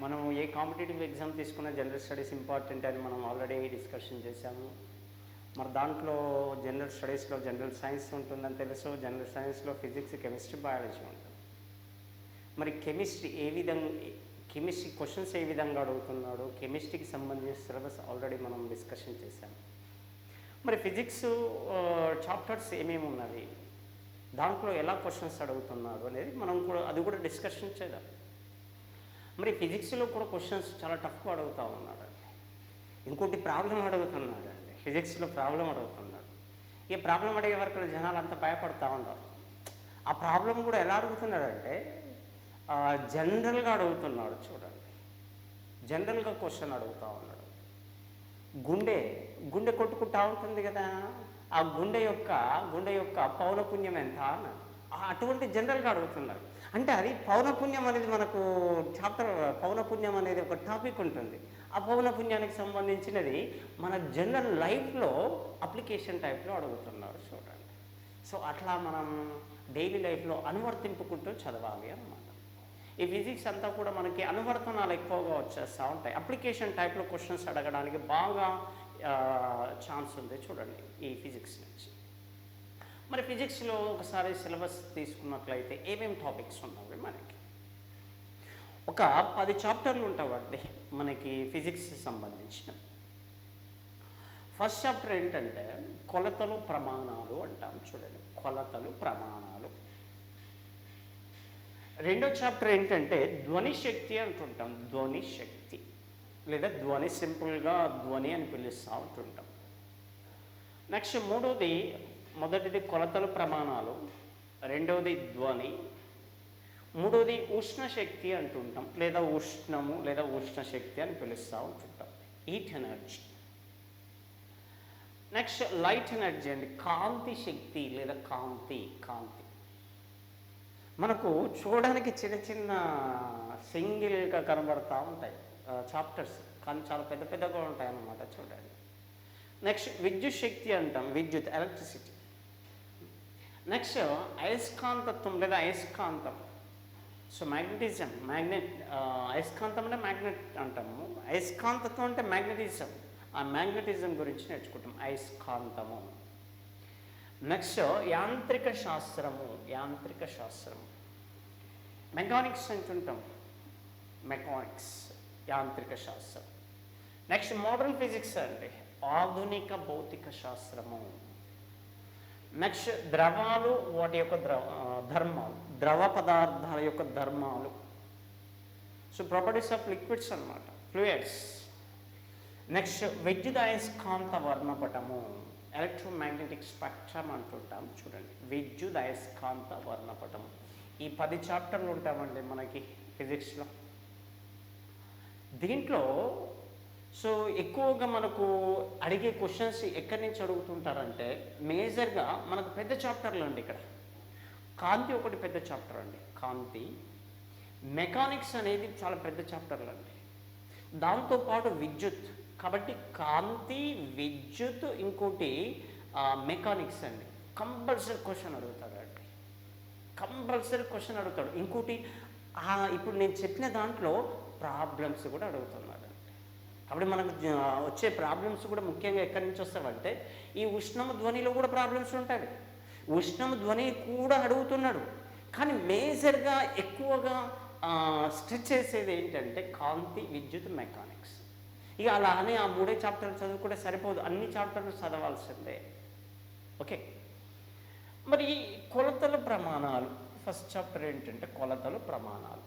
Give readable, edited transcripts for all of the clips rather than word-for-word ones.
మనం ఏ competitive exam తీసుకున్న general studies important అని మనం ఆల్రెడీ డిస్కషన్ చేశాము. మరి దాంట్లో జనరల్ స్టడీస్లో జనరల్ సైన్స్ ఉంటుందని తెలుసు, జనరల్ సైన్స్లో ఫిజిక్స్, కెమిస్ట్రీ, బయాలజీ ఉంటుంది. మరి కెమిస్ట్రీ కెమిస్ట్రీ క్వశ్చన్స్ ఏ విధంగా అడుగుతున్నాడు, కెమిస్ట్రీకి సంబంధించిన సిలబస్ ఆల్రెడీ మనం డిస్కషన్ చేశాము. మరి ఫిజిక్స్ చాప్టర్స్ ఏమేమి ఉన్నవి, దాంట్లో ఎలా క్వశ్చన్స్ అడుగుతున్నాడు అనేది మనం కూడా అది కూడా డిస్కషన్ చేద్దాం. మరి ఫిజిక్స్లో కూడా క్వశ్చన్స్ చాలా టఫ్గా అడుగుతూ ఉన్నాడండి. ఇంకోటి ప్రాబ్లం అడుగుతున్నాడు అండి, ఫిజిక్స్లో ప్రాబ్లం అడుగుతున్నాడు. ఈ ప్రాబ్లం అడిగే వరకు జనాలు అంతా భయపడతా ఉన్నారు. ఆ ప్రాబ్లం కూడా ఎలా అడుగుతున్నాడంటే జనరల్గా అడుగుతున్నాడు. చూడండి, జనరల్గా క్వశ్చన్ అడుగుతూ ఉన్నాడు. గుండె కొట్టుకుంటా ఉంటుంది కదా, ఆ గుండె యొక్క పౌనపుణ్యం ఎంత అన్నాడు. అటువంటి జనరల్గా అడుగుతున్నారు. అంటే అది పౌనపుణ్యం అనేది మనకు చాప్టర్, పౌనపుణ్యం అనేది ఒక టాపిక్ ఉంటుంది. ఆ పౌనపుణ్యానికి సంబంధించినది మన జనరల్ లైఫ్లో అప్లికేషన్ టైప్లో అడుగుతున్నారు. చూడండి, సో అట్లా మనం డైలీ లైఫ్లో అనువర్తింపుకుంటూ చదవాలి అన్నమాట. ఈ ఫిజిక్స్ అంతా కూడా మనకి అనువర్తనాలు ఎక్కువగా వచ్చేస్తూ ఉంటాయి. అప్లికేషన్ టైప్లో క్వశ్చన్స్ అడగడానికి బాగా ఛాన్స్ ఉంది చూడండి ఈ ఫిజిక్స్ నుంచి. మరి ఫిజిక్స్లో ఒకసారి సిలబస్ తీసుకున్నట్లయితే ఏమేమి టాపిక్స్ ఉన్నాయి మనకి? ఒక 10 చాప్టర్లు ఉంటాయండి మనకి ఫిజిక్స్ సంబంధించిన. ఫస్ట్ చాప్టర్ ఏంటంటే కొలతలు ప్రమాణాలు అంటాం. చూడండి, కొలతలు ప్రమాణాలు. రెండో చాప్టర్ ఏంటంటే ధ్వని శక్తి అంటుంటాం. ధ్వని శక్తి లేదా ధ్వని, సింపుల్గా ధ్వని అని పిలుస్తూ ఉంటుంటాం. నెక్స్ట్ మొదటిది కొలతలు ప్రమాణాలు, రెండవది ధ్వని, మూడవది ఉష్ణ శక్తి అంటుంటాం, లేదా ఉష్ణము లేదా ఉష్ణ శక్తి అని పిలుస్తూ ఉంటుంటాం. Heat energy. Next light energy అండి, కాంతి శక్తి లేదా కాంతి. మనకు చూడడానికి చిన్న చిన్న సింగిల్గా కనబడతా ఉంటాయి చాప్టర్స్, కానీ చాలా పెద్ద పెద్దగా ఉంటాయి అన్నమాట. చూడండి. నెక్స్ట్ విద్యుత్ శక్తి అంటాం, విద్యుత్, ఎలక్ట్రిసిటీ. నెక్స్ట్ అయస్కాంతత్వం లేదా అయస్కాంతం. సో మ్యాగ్నెటిజం, అయస్కాంతం అంటే మ్యాగ్నెట్ అంటాము, అయస్కాంతత్వం అంటే మ్యాగ్నెటిజం. ఆ మ్యాగ్నెటిజం గురించి నేర్చుకుంటాం, అయస్కాంతము. నెక్స్ట్ యాంత్రిక శాస్త్రము. మెకానిక్స్ అంటుంటాం, మెకానిక్స్, యాంత్రిక శాస్త్రం. నెక్స్ట్ మోడర్న్ ఫిజిక్స్ అండి, ఆధునిక భౌతిక శాస్త్రము. నెక్స్ట్ ద్రవాలు, వాటి యొక్క ధర్మాలు, ద్రవ పదార్థాల యొక్క ధర్మాలు. సో ప్రాపర్టీస్ ఆఫ్ లిక్విడ్స్ అన్నమాట, ఫ్లూయిడ్స్. నెక్స్ట్ విద్యుత్ అయస్కాంత వర్ణపటము, ఎలక్ట్రోమాగ్నెటిక్ స్పెక్ట్రమ్ అంటుంటాం. చూడండి, విద్యుత్ అయస్కాంత వర్ణపటము. ఈ 10 చాప్టర్లు ఉంటామండి మనకి ఫిజిక్స్లో. దీంట్లో సో ఎక్కువగా మనకు అడిగే క్వశ్చన్స్ ఎక్కడి నుంచి అడుగుతుంటారంటే మేజర్గా మనకు పెద్ద చాప్టర్లు అండి. ఇక్కడ కాంతి ఒకటి పెద్ద చాప్టర్ అండి, కాంతి. మెకానిక్స్ అనేది చాలా పెద్ద చాప్టర్లు అండి. దాంతోపాటు విద్యుత్, కాబట్టి కాంతి, విద్యుత్, ఇంకోటి మెకానిక్స్ అండి. కంపల్సరీ క్వశ్చన్ అడుగుతాడు అండి, కంపల్సరీ క్వశ్చన్ అడుగుతాడు. ఇంకోటి ఇప్పుడు నేను చెప్పిన దాంట్లో ప్రాబ్లమ్స్ కూడా అడుగుతున్నాడు. కాబట్టి మనకు వచ్చే ప్రాబ్లమ్స్ కూడా ముఖ్యంగా ఎక్కడి నుంచి వస్తావంటే ఈ ఉష్ణము ధ్వనిలో కూడా ప్రాబ్లమ్స్ ఉంటాయి. ఉష్ణము ధ్వని కూడా అడుగుతున్నాడు, కానీ మేజర్గా ఎక్కువగా స్ట్రెచ్ చేసేది ఏంటంటే కాంతి, విద్యుత్, మెకానిక్స్. ఇక అలా అని ఆ 3 చాప్టర్లు చదువుకుంటే సరిపోదు, అన్ని చాప్టర్లు చదవాల్సిందే. ఓకే, మరి కొలతల ప్రమాణాలు. ఫస్ట్ చాప్టర్ ఏంటంటే కొలతలు ప్రమాణాలు.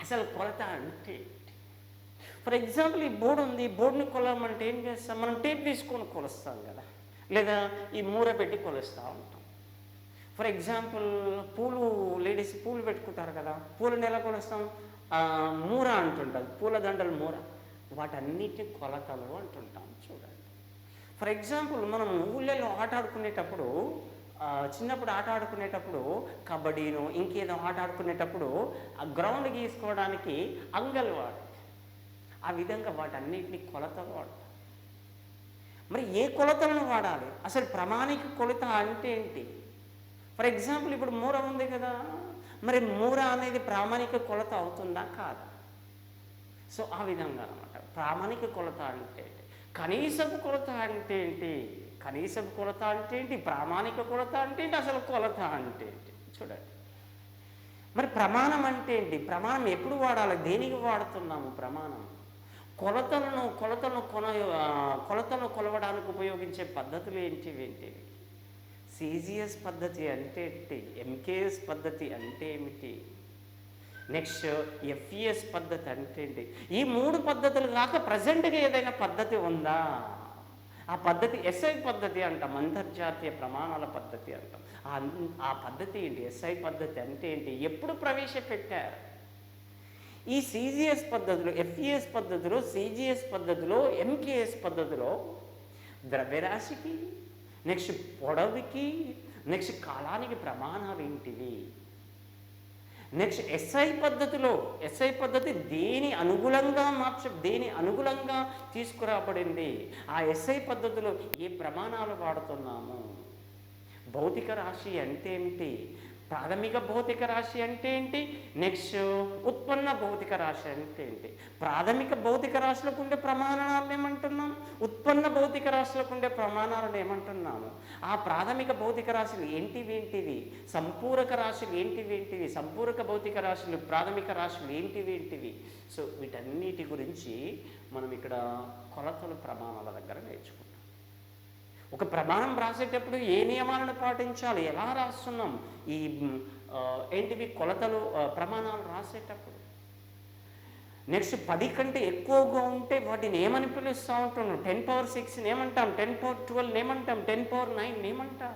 అసలు కొలత అంటే ఫర్ ఎగ్జాంపుల్ ఈ బోర్డు ఉంది, బోర్డుని కొలమంటే ఏం చేస్తాం మనం? టేప్ తీసుకొని కొలుస్తాం కదా, లేదా ఈ మూర పెట్టి కొలుస్తూ ఉంటాం. ఫర్ ఎగ్జాంపుల్ లేడీస్ పూలు పెట్టుకుంటారు కదా, పూలను ఎలా కొలుస్తాం? మూర అంటుంటారు, పూల దండలు మూర. వాటన్నిటిని కొలతలు అంటుంటాం. చూడండి, ఫర్ ఎగ్జాంపుల్ మనం ఊళ్ళలో ఆట ఆడుకునేటప్పుడు, చిన్నప్పుడు ఆట ఆడుకునేటప్పుడు కబడ్డీను ఇంకేదో ఆట ఆడుకునేటప్పుడు ఆ గ్రౌండ్ గీసుకోవడానికి అంగల్ వాడు. ఆ విధంగా వాటన్నిటిని కొలతలు వాడతాం. మరి ఏ కొలతలను వాడాలి? అసలు ప్రామాణిక కొలత అంటే ఏంటి? ఫర్ ఎగ్జాంపుల్ ఇప్పుడు మూర ఉంది కదా, మరి మూర అనేది ప్రామాణిక కొలత అవుతుందా కాదా? సో ఆ విధంగా అనమాట. ప్రామాణిక కొలత అంటే ఏంటి, కనీసపు కొలత అంటే ఏంటి, కనీసపు కొలత అంటే ఏంటి, ప్రామాణిక కొలత అంటే ఏంటి, అసలు కొలత అంటే ఏంటి చూడండి. మరి ప్రమాణం అంటే ఏంటి, ప్రమాణం ఎప్పుడు వాడాలి, దేనికి వాడుతున్నాము ప్రమాణం, కొలతలను కొలవడానికి ఉపయోగించే పద్ధతులు ఏంటివి, సిజిఎస్ పద్ధతి అంటే ఏంటి, ఎంకేఎస్ పద్ధతి అంటే ఏమిటి, నెక్స్ట్ ఎఫ్ఈఎస్ పద్ధతి అంటే ఏంటి. ఈ 3 పద్ధతులు కాక ప్రజెంట్గా ఏదైనా పద్ధతి ఉందా, ఆ పద్ధతి ఎస్ఐ పద్ధతి అంటాం, అంతర్జాతీయ ప్రమాణాల పద్ధతి అంటాం. ఆ పద్ధతి ఏంటి, ఎస్ఐ పద్ధతి అంటే ఏంటి, ఎప్పుడు ప్రవేశపెట్టారు. ఈ సిజిఎస్ పద్ధతిలో, ఎఫ్ఈఎస్ పద్ధతిలో, సిజిఎస్ పద్ధతిలో, ఎంకేఎస్ పద్ధతిలో ద్రవ్యరాశికి, నెక్స్ట్ పొడవుకి, నెక్స్ట్ కాలానికి ప్రమాణాలు ఏంటివి. నెక్స్ట్ ఎస్ఐ పద్ధతి దేని అనుగుణంగా తీసుకురాబడింది, ఆ ఎస్ఐ పద్ధతిలో ఏ ప్రమాణాలు వాడుతున్నాము. భౌతిక రాశి అంటే ఏమిటి, ప్రాథమిక భౌతిక రాశి అంటే ఏంటి, నెక్స్ట్ ఉత్పన్న భౌతిక రాశి అంటే ఏంటి. ప్రాథమిక భౌతిక రాశులకు ఉండే ప్రమాణాలను ఏమంటున్నాం, ఉత్పన్న భౌతిక రాశులకు ఉండే ప్రమాణాలను ఏమంటున్నాము. ఆ ప్రాథమిక భౌతిక రాశులు ఏంటివి, సంపూరక రాశులు ఏంటివి, సంపూరక భౌతిక రాశులు, ప్రాథమిక రాశులు ఏంటివి. సో వీటన్నిటి గురించి మనం ఇక్కడ కొలతల ప్రమాణాల దగ్గర నేర్చుకుంటాం. ఒక ప్రమాణం రాసేటప్పుడు ఏ నియమాలను పాటించాలి, ఎలా రాస్తున్నాం, ఈ ఏంటివి కొలతలు ప్రమాణాలు రాసేటప్పుడు. నెక్స్ట్ 10 కంటే ఎక్కువగా ఉంటే వాటిని ఏమని పిలుస్తూ ఉంటున్నాం, 10⁶ ఏమంటాం, 10⁻12 ఏమంటాం, 10⁻9 ఏమంటాం.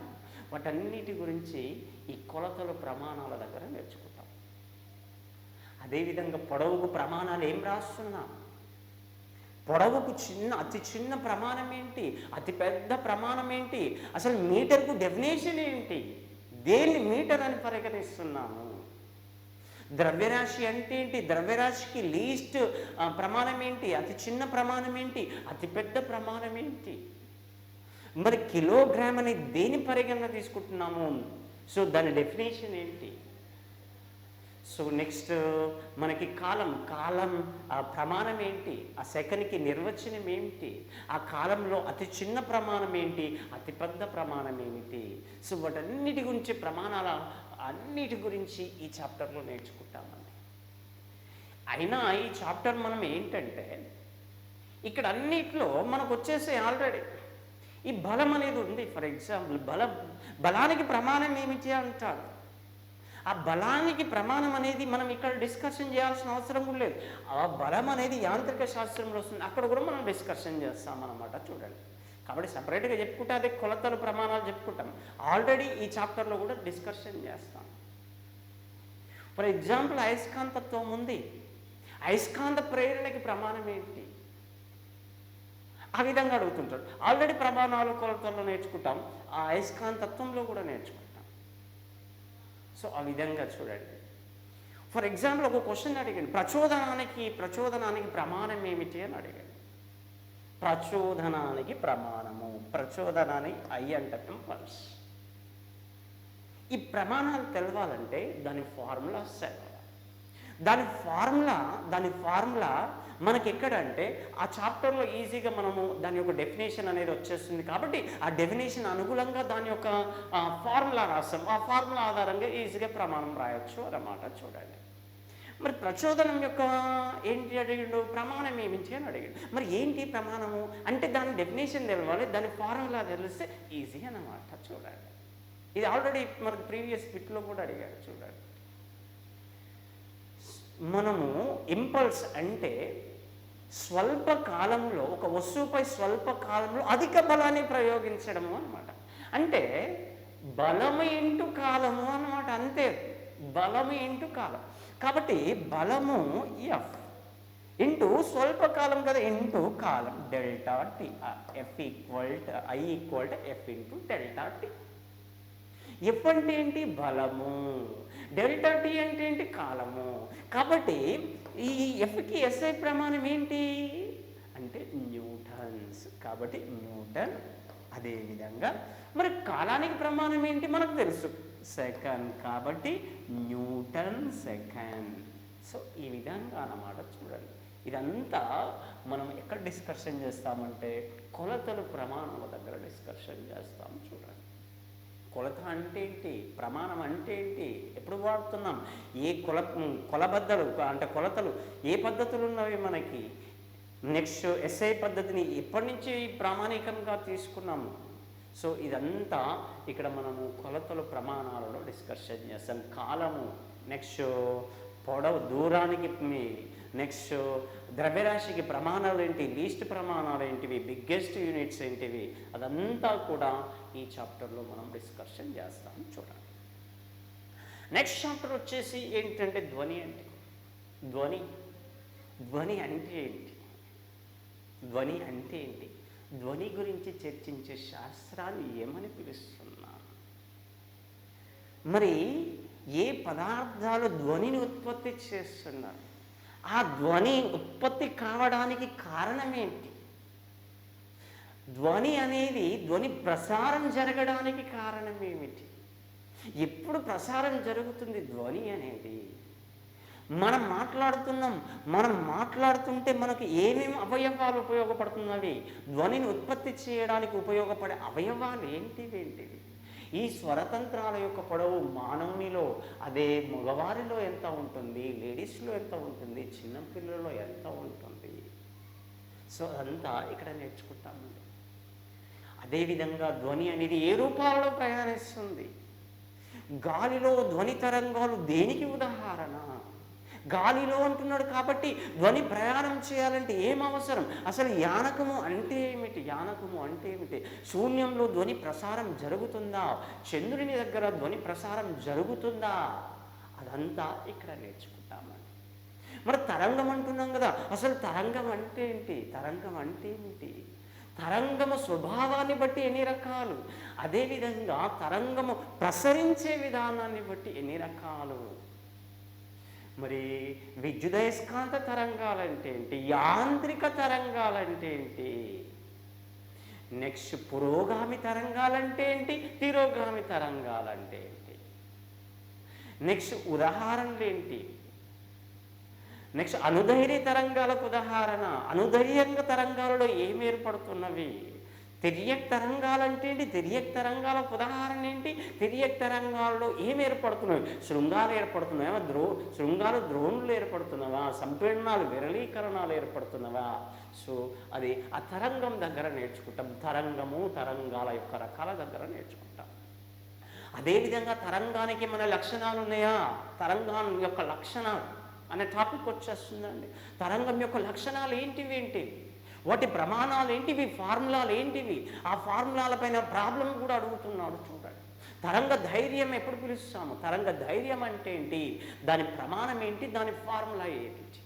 వాటన్నిటి గురించి ఈ కొలతల ప్రమాణాల దగ్గర నేర్చుకుంటాం. అదేవిధంగా పొడవుకు ప్రమాణాలు ఏం రాస్తున్నాం, పొడవుకు అతి చిన్న ప్రమాణం ఏంటి, అతి పెద్ద ప్రమాణం ఏంటి, అసలు మీటర్కు డెఫినేషన్ ఏంటి, దేన్ని మీటర్ అని పరిగణిస్తున్నాము. ద్రవ్యరాశి అంటే ఏంటి, ద్రవ్యరాశికి లీస్ట్ ప్రమాణం ఏంటి, అతి చిన్న ప్రమాణం ఏంటి, అతి పెద్ద ప్రమాణం ఏంటి. మరి కిలోగ్రామ్ అని దేని పరిగణన తీసుకుంటున్నాము, సో దాని డెఫినేషన్ ఏంటి. సో నెక్స్ట్ మనకి కాలం ప్రమాణం ఏంటి, ఆ సెకండ్కి నిర్వచనం ఏంటి, ఆ కాలంలో అతి చిన్న ప్రమాణం ఏంటి, అతి పెద్ద ప్రమాణం ఏమిటి. సో వాటన్నిటి గురించి ప్రమాణాల అన్నిటి గురించి ఈ చాప్టర్లో నేర్చుకుంటామండి. అయినా ఈ చాప్టర్ మనం ఏంటంటే ఇక్కడ అన్నిట్లో మనకు వచ్చేసే ఆల్రెడీ ఈ బలం అనేది ఉంది. ఫర్ ఎగ్జాంపుల్ బలానికి ప్రమాణం ఏమిటి అంటారు. ఆ బలానికి ప్రమాణం అనేది మనం ఇక్కడ డిస్కషన్ చేయాల్సిన అవసరం కూడా లేదు. ఆ బలం అనేది యాంత్రిక శాస్త్రంలో వస్తుంది, అక్కడ కూడా మనం డిస్కషన్ చేస్తామన్నమాట. చూడండి, కాబట్టి సపరేట్గా చెప్పుకుంటే అదే కొలతలు ప్రమాణాలు చెప్పుకుంటాం. ఆల్రెడీ ఈ చాప్టర్లో కూడా డిస్కషన్ చేస్తాం. ఫర్ ఎగ్జాంపుల్ అయస్కాంతత్వం ఉంది, అయస్కాంత ప్రేరణకి ప్రమాణం ఏంటి, ఆ విధంగా అడుగుతుంటారు. ఆల్రెడీ ప్రమాణాలు కొలతల్లో నేర్చుకుంటాం, ఆ అయస్కాంతత్వంలో కూడా నేర్చుకుంటాం. సో ఆ విధంగా చూడండి. ఫర్ ఎగ్జాంపుల్ ఒక క్వశ్చన్ అడిగాను, ప్రచోదనానికి ప్రమాణం ఏమిటి అని అడిగాను. ప్రచోదనానికి ప్రమాణము, ప్రచోదనానికి ఐ అంటే ఇంపల్స్. ఈ ప్రమాణాలు తెలవాలంటే దాని ఫార్ములా చదవాలి. దాని ఫార్ములా మనకి ఎక్కడంటే ఆ చాప్టర్లో ఈజీగా మనము దాని యొక్క డెఫినేషన్ అనేది వచ్చేస్తుంది. కాబట్టి ఆ డెఫినేషన్ అనుగుణంగా దాని యొక్క ఫార్ములా రాస్తాం. ఆ ఫార్ములా ఆధారంగా ఈజీగా ప్రమాణం రాయొచ్చు అన్నమాట. చూడండి, మరి ప్రచోదనం యొక్క ఏంటి అడిగిండు, ప్రమాణం ఏమిటి అని అడిగాడు. మరి ఏంటి ప్రమాణము అంటే దాని డెఫినేషన్ తెలవాలి, దాని ఫార్ములా తెలిస్తే ఈజీ అన్నమాట. చూడండి, ఇది ఆల్రెడీ మనకు ప్రీవియస్ బిట్లో కూడా అడిగాడు. చూడండి, మనము ఇంపల్స్ అంటే స్వల్ప కాలంలో ఒక వస్తువుపై స్వల్ప కాలంలో అధిక బలాన్ని ప్రయోగించడము అన్నమాట. అంటే బలము ఇంటూ కాలము అన్నమాట, అంతే. బలము ఇంటూ కాలం. కాబట్టి బలము ఎఫ్ ఇంటూ స్వల్పకాలం కదా, into column delta T. I equal to F into delta T. F అంటే ఏంటి, బలము. డెల్టా టీ అంటే ఏంటి, కాలము. కాబట్టి ఈ ఎఫ్కి ఎస్ఐ ప్రమాణం ఏంటి అంటే న్యూటన్స్. కాబట్టి న్యూటన్. అదేవిధంగా మరి కాలానికి ప్రమాణం ఏంటి మనకు తెలుసు, సెకండ్. కాబట్టి న్యూటన్ సెకండ్. సో ఈ విధంగా అన్నమాట. చూడండి, ఇదంతా మనం ఎక్కడ డిస్కషన్ చేస్తామంటే కొలతలు ప్రమాణాల దగ్గర డిస్కషన్ చేస్తాం. చూడండి, కొలత అంటే ఏంటి, ప్రమాణం అంటే ఏంటి, ఎప్పుడు వాడుతున్నాం, ఏ కొలబద్దలు అంటే కొలతలు ఏ పద్ధతులు ఉన్నవి మనకి. నెక్స్ట్ ఎస్ఐ పద్ధతిని ఎప్పటి నుంచి ప్రామాణికంగా తీసుకున్నాము. సో ఇదంతా ఇక్కడ మనము కొలతలు ప్రమాణాలలో డిస్కషన్ చేస్తాం. కాలము, నెక్స్ట్ పొడవు దూరానికి, నెక్స్ట్ ద్రవ్యరాశికి ప్రమాణాలు ఏంటి, లీస్ట్ ప్రమాణాలు ఏంటివి, బిగ్గెస్ట్ యూనిట్స్ ఏంటివి, అదంతా కూడా ఈ చాప్టర్లో మనం డిస్కషన్ చేస్తాం. చూడండి, నెక్స్ట్ చాప్టర్ వచ్చేసి ఏంటంటే ధ్వని అంటే ధ్వని. ధ్వని అంటే ఏంటి, ధ్వని అంటే ఏంటి, ధ్వని గురించి చర్చించే శాస్త్రాన్ని ఏమని పిలుస్తున్నాం. మరి ఏ పదార్థాలు ధ్వనిని ఉత్పత్తి చేస్తున్నారు, ఆ ధ్వని ఉత్పత్తి కావడానికి కారణం ఏంటి, ధ్వని అనేది ధ్వని ప్రసారం జరగడానికి కారణం ఏమిటి, ఎప్పుడు ప్రసారం జరుగుతుంది ధ్వని అనేది. మనం మాట్లాడుతుంటే మనకు ఏమేమి అవయవాలు ఉపయోగపడుతున్నవి, ధ్వనిని ఉత్పత్తి చేయడానికి ఉపయోగపడే అవయవాలు ఏంటివి. ఈ స్వరతంత్రాల యొక్క పొడవు మానవునిలో, అదే మగవారిలో ఎంత ఉంటుంది, లేడీస్లో ఎంత ఉంటుంది, చిన్నపిల్లల్లో ఎంత ఉంటుంది. సో అదంతా ఇక్కడ నేర్చుకుంటామండి. అదేవిధంగా ధ్వని అనేది ఏ రూపాలలో ప్రయాణిస్తుంది, గాలిలో ధ్వని తరంగాలు దేనికి ఉదాహరణ, గాలిలో అంటున్నాడు కాబట్టి ధ్వని ప్రయాణం చేయాలంటే ఏం అవసరం, అసలు యానకము అంటే ఏమిటి, యానకము అంటే ఏమిటి, శూన్యంలో ధ్వని ప్రసారం జరుగుతుందా, చంద్రుని దగ్గర ధ్వని ప్రసారం జరుగుతుందా, అదంతా ఇక్కడ నేర్చుకుంటామండి. మరి తరంగం అంటున్నాం కదా, అసలు తరంగం అంటే ఏంటి, తరంగం అంటే ఏమిటి, తరంగము స్వభావాన్ని బట్టి ఎన్ని రకాలు, అదేవిధంగా తరంగము ప్రసరించే విధానాన్ని బట్టి ఎన్ని రకాలు. మరి విద్యుదయస్కాంత తరంగాలంటే ఏంటి, యాంత్రిక తరంగాలంటే ఏంటి, నెక్స్ట్ పురోగామి తరంగాలంటే ఏంటి, తిరోగామి తరంగాలంటే ఏంటి, నెక్స్ట్ ఉదాహరణలు ఏంటి, నెక్స్ట్ అనుధైర్య తరంగాలకు ఉదాహరణ, అనుధైర్యంగ తరంగాలలో ఏమి ఏర్పడుతున్నవి, తిర్యక్ తరంగాలంటే ఏంటి, తిర్యక్ తరంగాలకు ఉదాహరణ ఏంటి, తిర్యక్ తరంగాల్లో ఏమి ఏర్పడుతున్నాయి, శృంగాలు ఏర్పడుతున్నాయా, శృంగాలు ద్రోణులు ఏర్పడుతున్నవా, సంపీడనాలు విరళీకరణాలు ఏర్పడుతున్నవా. సో అది ఆ తరంగం దగ్గర నేర్చుకుంటాం, తరంగము తరంగాల యొక్క రకాల దగ్గర నేర్చుకుంటాం. అదేవిధంగా తరంగానికి మన లక్షణాలు ఉన్నాయా, తరంగం యొక్క లక్షణాలు అనే టాపిక్ వచ్చేస్తుందండి. తరంగం యొక్క లక్షణాలు ఏంటివి, వాటి ప్రమాణాలు ఏంటివి, ఫార్ములాలు ఏంటివి, ఆ ఫార్ములాల పైన ప్రాబ్లం కూడా అడుగుతున్నాడు. చూడండి, తరంగ ధైర్యం ఎప్పుడు పిలుస్తాము, తరంగ ధైర్యం అంటే ఏంటి, దాని ప్రమాణం ఏంటి, దాని ఫార్ములా ఏంటి.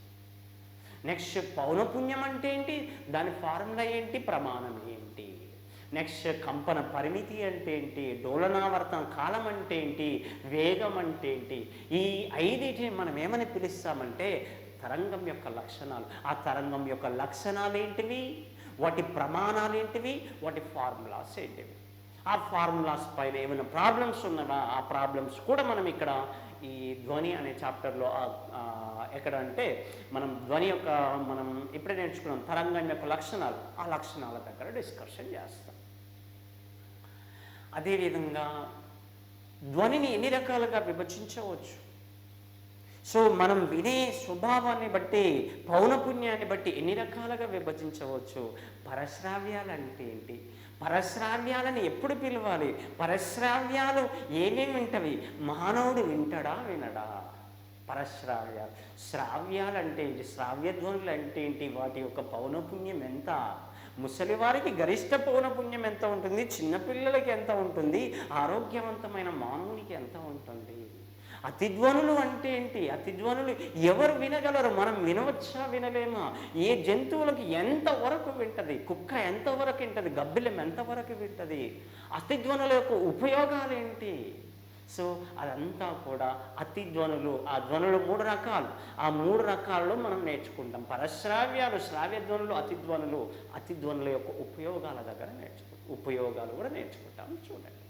నెక్స్ట్ పౌనపుణ్యం అంటే ఏంటి, దాని ఫార్ములా ఏంటి, ప్రమాణం ఏంటి. నెక్స్ట్ కంపన పరిమితి అంటే ఏంటి, డోలనావర్తన కాలం అంటే ఏంటి, వేగం అంటే ఏంటి. ఈ ఐదిటిని మనం ఏమని పిలుస్తామంటే తరంగం యొక్క లక్షణాలు. ఆ తరంగం యొక్క లక్షణాలు ఏంటివి, వాటి ప్రమాణాలు ఏంటివి, వాటి ఫార్ములాస్ ఏంటివి. ఆ ఫార్ములాస్ పైన ఏమైనా ప్రాబ్లమ్స్ ఉన్నవా, ఆ ప్రాబ్లమ్స్ కూడా మనం ఇక్కడ ఈ ధ్వని అనే చాప్టర్లో ఎక్కడ అంటే మనం ధ్వని యొక్క మనం ఇప్పుడే నేర్చుకున్నాం తరంగం యొక్క లక్షణాలు, ఆ లక్షణాల దగ్గర డిస్కషన్ చేస్తాం. అదేవిధంగా ధ్వనిని ఎన్ని రకాలుగా విభజించవచ్చు. సో మనం వినే స్వభావాన్ని బట్టి, పౌనపుణ్యాన్ని బట్టి ఎన్ని రకాలుగా విభజించవచ్చు. పరశ్రావ్యాలు అంటే ఏంటి, పరశ్రావ్యాలను ఎప్పుడు పిలవాలి, పరశ్రావ్యాలు ఏమేమి వింటవి, మానవుడు వింటాడా వినడా. పరశ్రావ్యాలు, శ్రావ్యాలు అంటే ఏంటి, శ్రావ్యధ్వనులు అంటే ఏంటి, వాటి యొక్క పౌనపుణ్యం ఎంత, ముసలివారికి గరిష్ట పౌనపుణ్యం ఎంత ఉంటుంది, చిన్నపిల్లలకి ఎంత ఉంటుంది, ఆరోగ్యవంతమైన మానవునికి ఎంత ఉంటుంది. అతిధ్వనులు అంటే ఏంటి, అతిధ్వనులు ఎవరు వినగలరు, మనం వినవచ్చా వినలేమా, ఏ జంతువులకి ఎంతవరకు వింటది, కుక్క ఎంతవరకు వింటది, గబ్బిలం ఎంతవరకు వింటది, అతిధ్వనుల యొక్క ఉపయోగాలు ఏంటి. సో అదంతా కూడా అతిధ్వనులు. ఆ ధ్వనులు 3 రకాలు, ఆ 3 రకాలలో మనం నేర్చుకుంటాం. పరశ్రావ్యాలు, శ్రావ్యధ్వనులు, అతిధ్వనులు, అతిధ్వనుల యొక్క ఉపయోగాల దగ్గర ఉపయోగాలు కూడా నేర్చుకుంటాం. చూడండి,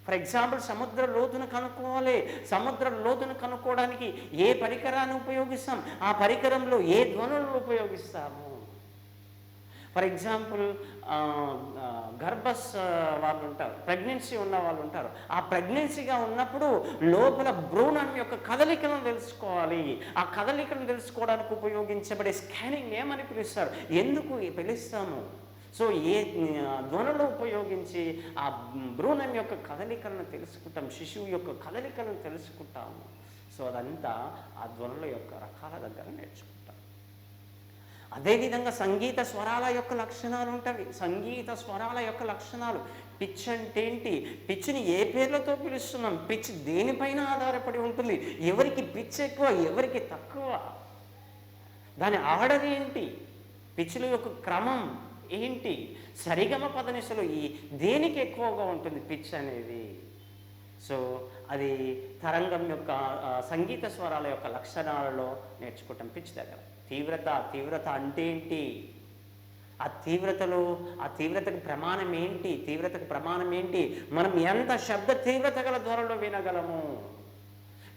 ఫర్ ఎగ్జాంపుల్ సముద్ర లోతును కనుక్కోవాలి. సముద్ర లోతును కనుక్కోవడానికి ఏ పరికరాన్ని ఉపయోగిస్తాం, ఆ పరికరంలో ఏ ధ్వనులను ఉపయోగిస్తాము. ఫర్ ఎగ్జాంపుల్ గర్భస్ వాళ్ళు ఉంటారు, ప్రెగ్నెన్సీ ఉన్న వాళ్ళు ఉంటారు. ఆ ప్రెగ్నెన్సీగా ఉన్నప్పుడు లోపల భ్రూణం యొక్క కదలికలను తెలుసుకోవాలి. ఆ కదలికలను తెలుసుకోవడానికి ఉపయోగించబడే స్కానింగ్ ఏమని పిలుస్తారు, ఎందుకు పిలుస్తాము? సో ఏ ధ్వనులు ఉపయోగించి ఆ భ్రూణం యొక్క కదలికలను తెలుసుకుంటాం, శిశువు యొక్క కదలికలను తెలుసుకుంటాము. సో అదంతా ఆ ధ్వనుల యొక్క రకాల దగ్గర నేర్చుకుంటాం. అదేవిధంగా సంగీత స్వరాల యొక్క లక్షణాలు ఉంటాయి. సంగీత స్వరాల యొక్క లక్షణాలు, పిచ్ అంటే ఏంటి, పిచ్ని ఏ పేర్లతో పిలుస్తున్నాం, పిచ్ దేనిపైన ఆధారపడి ఉంటుంది, ఎవరికి పిచ్ ఎక్కువ ఎవరికి తక్కువ, దాని ఆర్డర్ ఏంటి, పిచ్ల యొక్క క్రమం ఏంటి, సరిగమ పదనిసలు ఈ దేనికి ఎక్కువగా ఉంటుంది పిచ్ అనేది. సో అది తరంగం యొక్క సంగీత స్వరాల యొక్క లక్షణాలలో నేర్చుకుంటాం పిచ్ దగ్గర. తీవ్రత అంటే ఏంటి, ఆ తీవ్రతకు ప్రమాణం ఏంటి, మనం ఎంత శబ్ద తీవ్రత గల ధ్వనిలో వినగలము.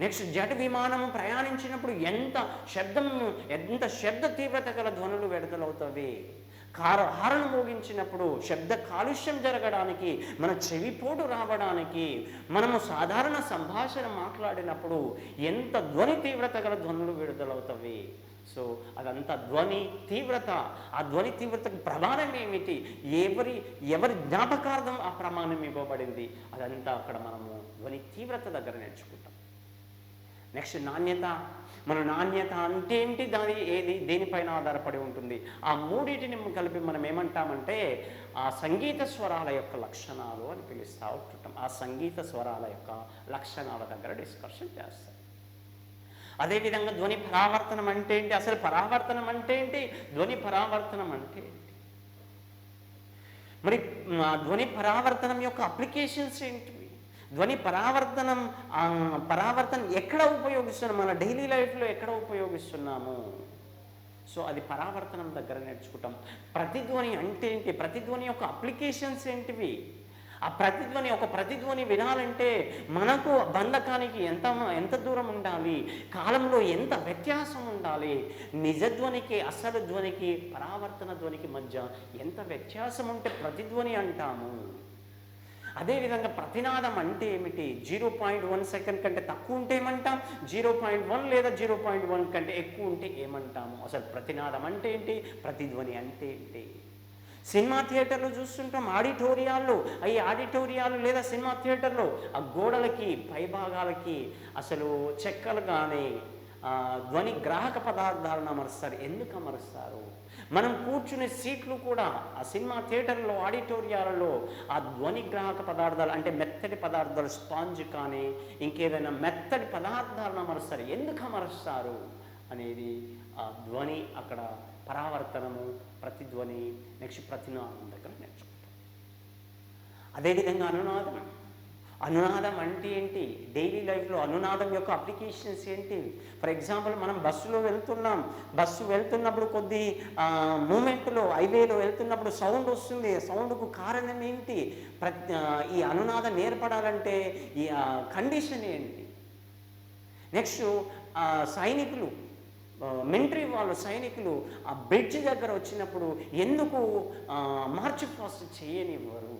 నెక్స్ట్ జెట్ విమానము ప్రయాణించినప్పుడు ఎంత శబ్ద తీవ్రత గల ధ్వనులు విడుదలవుతాయి. హారను మోగించినప్పుడు శబ్ద కాలుష్యం జరగడానికి, మన చెవిపోటు రావడానికి, మనము సాధారణ సంభాషణ మాట్లాడినప్పుడు ఎంత ధ్వని తీవ్రత గల ధ్వనులు విడుదలవుతాయి. సో అదంతా ధ్వని తీవ్రత. ఆ ధ్వని తీవ్రతకు ప్రమాణం ఏమిటి, ఎవరి జ్ఞాపకార్థం ఆ ప్రమాణం ఇవ్వబడింది, అదంతా అక్కడ మనము ధ్వని తీవ్రత దగ్గర నేర్చుకుంటాం. నెక్స్ట్ నాణ్యత అంటే ఏంటి, దేనిపైన ఆధారపడి ఉంటుంది. ఆ మూడింటిని కలిపి మనం ఏమంటామంటే ఆ సంగీత స్వరాల యొక్క లక్షణాలు అని పిలుస్తూ ఉంటుంటాం. ఆ సంగీత స్వరాల యొక్క లక్షణాల దగ్గర డిస్కషన్ చేస్తాం. అదేవిధంగా ధ్వని పరావర్తనం అంటే ఏంటి, అసలు పరావర్తనం అంటే ఏంటి, ధ్వని పరావర్తనం అంటే ఏంటి, మరి ధ్వని పరావర్తనం యొక్క అప్లికేషన్స్ ఏంటివి, ధ్వని పరావర్తనం ఎక్కడ ఉపయోగిస్తున్నాం, మన డైలీ లైఫ్లో ఎక్కడ ఉపయోగిస్తున్నాము. సో అది పరావర్తనం దగ్గర నేర్చుకుంటాం. ప్రతిధ్వని అంటే ఏంటి, ప్రతిధ్వని యొక్క అప్లికేషన్స్ ఏంటివి, ఆ ప్రతిధ్వని వినాలంటే మనకు బంధకానికి ఎంత దూరం ఉండాలి, కాలంలో ఎంత వ్యత్యాసం ఉండాలి, నిజధ్వనికి అసలు ధ్వనికి పరావర్తన ధ్వనికి మధ్య ఎంత వ్యత్యాసం ఉంటే ప్రతిధ్వని అంటాము. అదేవిధంగా ప్రతినాదం అంటే ఏమిటి, 0.1 సెకండ్ కంటే తక్కువ ఉంటే ఏమంటాం, 0.1 లేదా 0.1 కంటే ఎక్కువ ఉంటే ఏమంటాము. అసలు ప్రతినాదం అంటే ఏంటి, ప్రతిధ్వని అంటే ఏంటి. సినిమా థియేటర్లో చూస్తుంటాం, ఆడిటోరియాలు లేదా సినిమా థియేటర్లో ఆ గోడలకి పైభాగాలకి అసలు చెక్కలు కానీ ధ్వని గ్రాహక పదార్థాలను అమరుస్తారు. ఎందుకు అమరుస్తారు, మనం కూర్చునే సీట్లు కూడా ఆ సినిమా థియేటర్లో ఆడిటోరియాలలో ఆ ధ్వని గ్రాహక పదార్థాలు అంటే మెత్తటి పదార్థాలు, స్పాంజ్ కానీ ఇంకేదైనా మెత్తటి పదార్థాలను అమరుస్తారు. ఎందుకు అమరుస్తారు అనేది ఆ ధ్వని అక్కడ పరావర్తనము, ప్రతిధ్వని, నెక్స్ట్ ప్రతినాదం దగ్గర నేర్చుకుంటాం. అదేవిధంగా అనునాదం అంటే ఏంటి, డైలీ లైఫ్లో అనునాదం యొక్క అప్లికేషన్స్ ఏంటి. ఫర్ ఎగ్జాంపుల్ మనం బస్సు వెళ్తున్నప్పుడు కొద్ది మూమెంట్లో హైవేలో వెళ్తున్నప్పుడు సౌండ్ వస్తుంది. సౌండ్కు కారణం ఏంటి, ఈ అనునాదం ఏర్పడాలంటే ఈ కండిషన్ ఏంటి. నెక్స్ట్ సైనికులు, మిలిటరీ సైనికులు ఆ బ్రిడ్జ్ దగ్గర వచ్చినప్పుడు ఎందుకు మార్చ్ పాస్ట్ చేయనివ్వరు.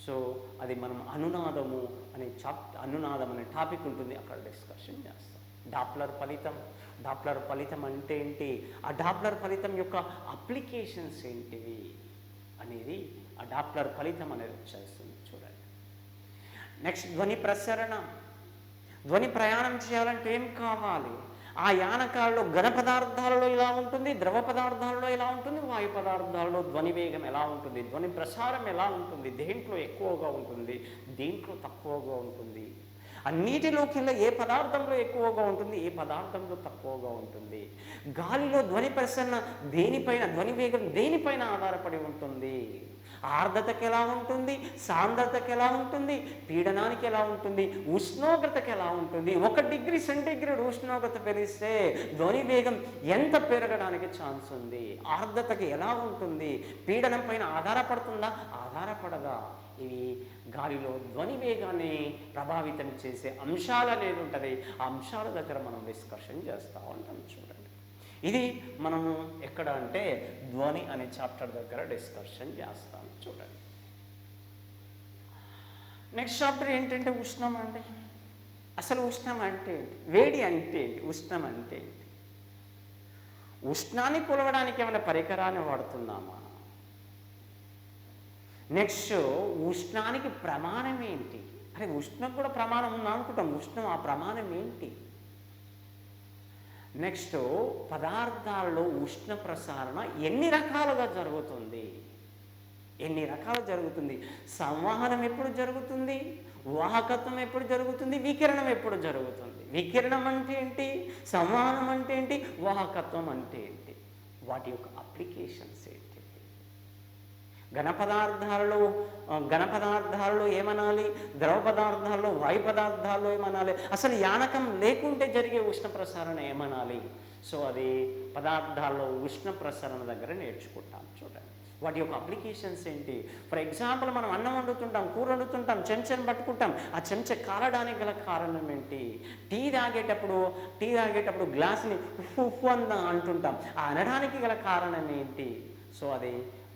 సో అది మనం అనునాదం అనే టాపిక్ ఉంటుంది, అక్కడ డిస్కషన్ చేస్తాం. డాప్లర్ ఫలితం అంటే ఏంటి, ఆ డాప్లర్ ఫలితం యొక్క అప్లికేషన్స్ ఏంటివి అనేది ఆ డాప్లర్ ఫలితం అనేది వచ్చేస్తుంది చూడండి. నెక్స్ట్ ధ్వని ప్రయాణం చేయాలంటే ఏం కావాలి, ఆ యానకాలలో ఘన పదార్థాలలో ఎలా ఉంటుంది, ద్రవ పదార్థాలలో ఎలా ఉంటుంది, వాయు పదార్థాలలో ధ్వని వేగం ఎలా ఉంటుంది, ధ్వని ప్రసారం ఎలా ఉంటుంది, దేంట్లో ఎక్కువగా ఉంటుంది, దేంట్లో తక్కువగా ఉంటుంది, అన్నిటిలోకెల్లా ఏ పదార్థంలో ఎక్కువగా ఉంటుంది, ఏ పదార్థంలో తక్కువగా ఉంటుంది, గాలిలో ధ్వని ప్రసరణ ధ్వని వేగం దేనిపైన ఆధారపడి ఉంటుంది, ఆర్ద్రతకి ఎలా ఉంటుంది, సాంద్రతకి ఎలా ఉంటుంది, పీడనానికి ఎలా ఉంటుంది, ఉష్ణోగ్రతకి ఎలా ఉంటుంది. 1 డిగ్రీ సెంటీగ్రేడ్ ఉష్ణోగ్రత పెరిగిస్తే ధ్వని వేగం ఎంత పెరగడానికి ఛాన్స్ ఉంది, ఆర్ద్రతకి ఎలా ఉంటుంది, పీడనం పైన ఆధారపడుతుందా ఆధారపడదా, ఇవి గాలిలో ధ్వని వేగాన్ని ప్రభావితం చేసే అంశాలు అనేది ఉంటుంది. ఆ అంశాల దగ్గర మనం డిస్కషన్ చేస్తూ ఉంటాం. చూడండి, ఇది మనము ఎక్కడ అంటే ధ్వని అనే చాప్టర్ దగ్గర డిస్కషన్ చేస్తాం. చూడండి, నెక్స్ట్ చాప్టర్ ఏంటంటే ఉష్ణం అంటే అసలు ఉష్ణం అంటే ఏంటి, వేడి అంటే ఏంటి, ఉష్ణం అంటే ఏంటి, ఉష్ణాన్ని కొలవడానికి ఏమైనా పరికరాన్ని వాడుతున్నామా, నెక్స్ట్ ఉష్ణానికి ప్రమాణం ఏంటి, అరే ఉష్ణం కూడా ప్రమాణం ఉందా అనుకుంటాం, ఉష్ణం ఆ ప్రమాణం ఏంటి, నెక్స్ట్ పదార్థాల్లో ఉష్ణ ప్రసారణ ఎన్ని రకాలుగా జరుగుతుంది, ఎన్ని రకాలు జరుగుతుంది, సంవహనం ఎప్పుడు జరుగుతుంది, వాహకత్వం ఎప్పుడు జరుగుతుంది, వికిరణం ఎప్పుడు జరుగుతుంది, వికిరణం అంటే ఏంటి, సంవహనం అంటే ఏంటి, వాహకత్వం అంటే ఏంటి, వాటి యొక్క అప్లికేషన్స్ ఏంటి, ఘన పదార్థాలలో ఏమనాలి, ద్రవ పదార్థాల్లో వాయు పదార్థాల్లో ఏమనాలి, అసలు యానకం లేకుంటే జరిగే ఉష్ణ ప్రసారణ ఏమనాలి. సో అది పదార్థాల్లో ఉష్ణ ప్రసరణ దగ్గర నేర్చుకుంటాం. చూడండి, వాటి యొక్క అప్లికేషన్స్ ఏంటి. ఫర్ ఎగ్జాంపుల్, మనం అన్నం వండుతుంటాం, కూర వండుతుంటాం, చెంచాను పట్టుకుంటాం, ఆ చెంచా కాలడానికి గల కారణం ఏంటి, టీ తాగేటప్పుడు గ్లాస్ని ఉప్పు అంటుంటాం, ఆ అనడానికి గల కారణం ఏంటి. సో అది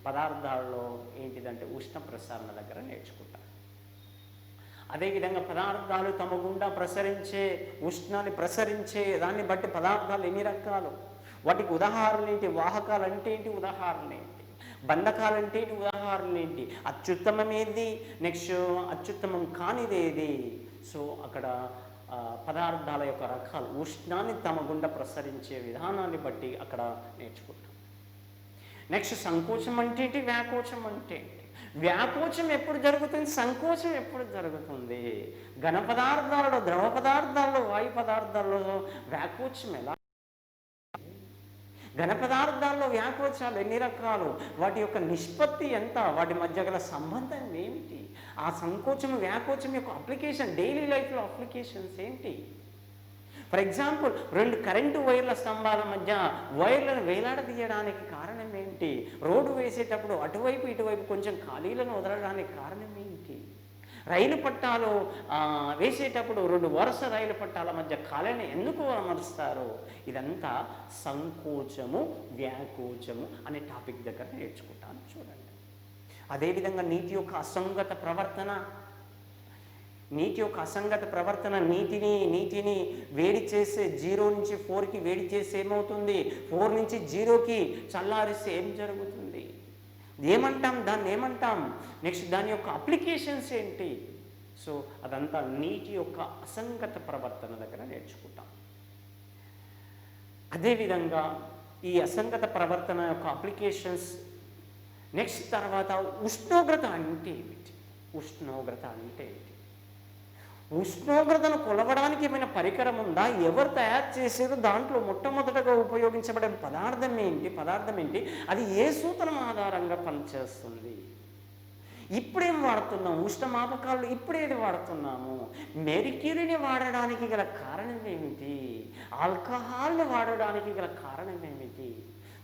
పదార్థాల్లో ఏంటిదంటే ఉష్ణ ప్రసారణ దగ్గర నేర్చుకుంటాం. అదేవిధంగా పదార్థాలు తమ గుండా ఉష్ణాన్ని ప్రసరించే దాన్ని బట్టి పదార్థాలు ఎన్ని రకాలు, వాటికి ఉదాహరణలు ఏంటి, వాహకాలు అంటే ఏంటి, ఉదాహరణలు ఏంటి, బంధకాలు అంటే ఏంటి, ఉదాహరణలు ఏంటి, అత్యుత్తమం ఏది, నెక్స్ట్ అత్యుత్తమం కానిది ఏది. సో అక్కడ పదార్థాల యొక్క రకాలు, ఉష్ణాన్ని తమ గుండా ప్రసరించే విధానాన్ని బట్టి అక్కడ నేర్చుకుంటాం. నెక్స్ట్ సంకోచం అంటే ఏంటి, వ్యాకోచం అంటే ఏంటి, వ్యాకోచం ఎప్పుడు జరుగుతుంది, సంకోచం ఎప్పుడు జరుగుతుంది, ఘన పదార్థాలలో, ద్రవ పదార్థాల్లో, వాయు పదార్థాల్లో వ్యాకోచం ఎలా, ఘన పదార్థాల్లో వ్యాకోచాలు ఎన్ని రకాలు, వాటి యొక్క నిష్పత్తి ఎంత, వాటి మధ్య గల సంబంధం ఏమిటి, ఆ సంకోచం వ్యాకోచం యొక్క అప్లికేషన్, డైలీ లైఫ్లో అప్లికేషన్స్ ఏంటి. ఫర్ ఎగ్జాంపుల్, రెండు కరెంటు వైర్ల స్తంభాల మధ్య వైర్లను వేలాడదీయడానికి కారణం ఏంటి, రోడ్డు వేసేటప్పుడు అటువైపు ఇటువైపు కొంచెం ఖాళీలను వదలడానికి కారణం ఏంటి, రైలు పట్టాలు వేసేటప్పుడు రెండు వరుస రైలు పట్టాల మధ్య ఖాళీని ఎందుకు అమరుస్తారు. ఇదంతా సంకోచము వ్యాకోచము అనే టాపిక్ దగ్గర నేర్చుకుంటాను. చూడండి, అదేవిధంగా నీటి యొక్క అసంగత ప్రవర్తన, నీటిని వేడి చేసే 0 నుంచి 4కి వేడి చేసి ఏమవుతుంది, 4 నుంచి 0కి చల్లారిస్తే ఏం జరుగుతుంది, దాన్ని ఏమంటాం, నెక్స్ట్ దాని యొక్క అప్లికేషన్స్ ఏంటి. సో అదంతా నీటి యొక్క అసంగత ప్రవర్తన దగ్గర నేర్చుకుంటాం. అదేవిధంగా ఈ అసంగత ప్రవర్తన యొక్క అప్లికేషన్స్, నెక్స్ట్ తర్వాత ఉష్ణోగ్రత అంటే ఏమిటి, ఉష్ణోగ్రతను కొలవడానికి ఏమైనా పరికరం ఉందా, ఎవరు తయారు చేసేదో, దాంట్లో మొట్టమొదటగా ఉపయోగించబడే పదార్థం ఏంటి, అది ఏ సూత్రం ఆధారంగా పనిచేస్తుంది, ఇప్పుడేం వాడుతున్నాము, ఉష్ణమాపకాలు ఇప్పుడేది వాడుతున్నాము, మెర్క్యూరీని వాడడానికి గల కారణం ఏమిటి, ఆల్కహాల్ని వాడడానికి గల కారణం ఏమిటి,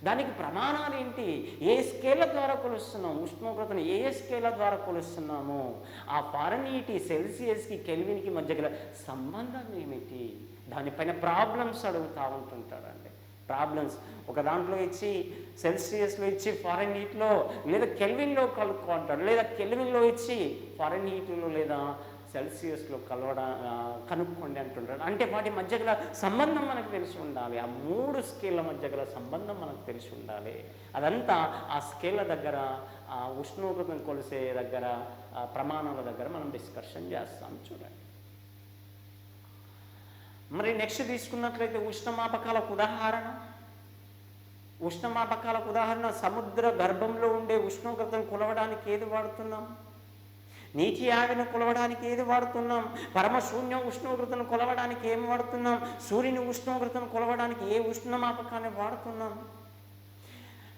దానికి ప్రమాణాలు ఏంటి, ఏ స్కేళ్ళ ద్వారా కొలుస్తున్నాము, ఉష్ణోగ్రతను ఏ స్కేళ్ళ ద్వారా కొలుస్తున్నాము, ఆ ఫారెన్హీట్ సెల్సియస్కి కెల్విన్కి మధ్య గల సంబంధం ఏమిటి, దానిపైన ప్రాబ్లమ్స్ అడుగుతూ ఉంటుంటారండి. ప్రాబ్లమ్స్ ఒక దాంట్లో ఇచ్చి సెల్సియస్లో ఇచ్చి ఫారెన్హీట్లో లేదా కెల్విన్లో కలుపుకో అంటాడు, లేదా కెల్విన్లో ఇచ్చి ఫారెన్హీట్లో లేదా సెల్సియస్లో కనుక్కోండి అంటుంటాడు. అంటే వాటి మధ్య గల సంబంధం మనకు తెలిసి ఉండాలి, ఆ 3 స్కేళ్ళ మధ్య గల సంబంధం మనకు తెలిసి ఉండాలి. అదంతా ఆ స్కేళ్ళ దగ్గర, ఆ ఉష్ణోగ్రతను కొలిసే దగ్గర, ప్రమాణాల దగ్గర మనం డిస్కషన్ చేస్తాం. చూడండి, మరి నెక్స్ట్ తీసుకున్నట్లయితే ఉష్ణమాపకాలకు ఉదాహరణ సముద్ర గర్భంలో ఉండే ఉష్ణోగ్రతను కొలవడానికి ఏది వాడుతున్నాం, నీటి ఆవిరిని కొలవడానికి ఏది వాడుతున్నాం, పరమశూన్య ఉష్ణోగ్రతను కొలవడానికి ఏం వాడుతున్నాం, సూర్యుని ఉష్ణోగ్రతను కొలవడానికి ఏ ఉష్ణమాపకాన్ని వాడుతున్నాం,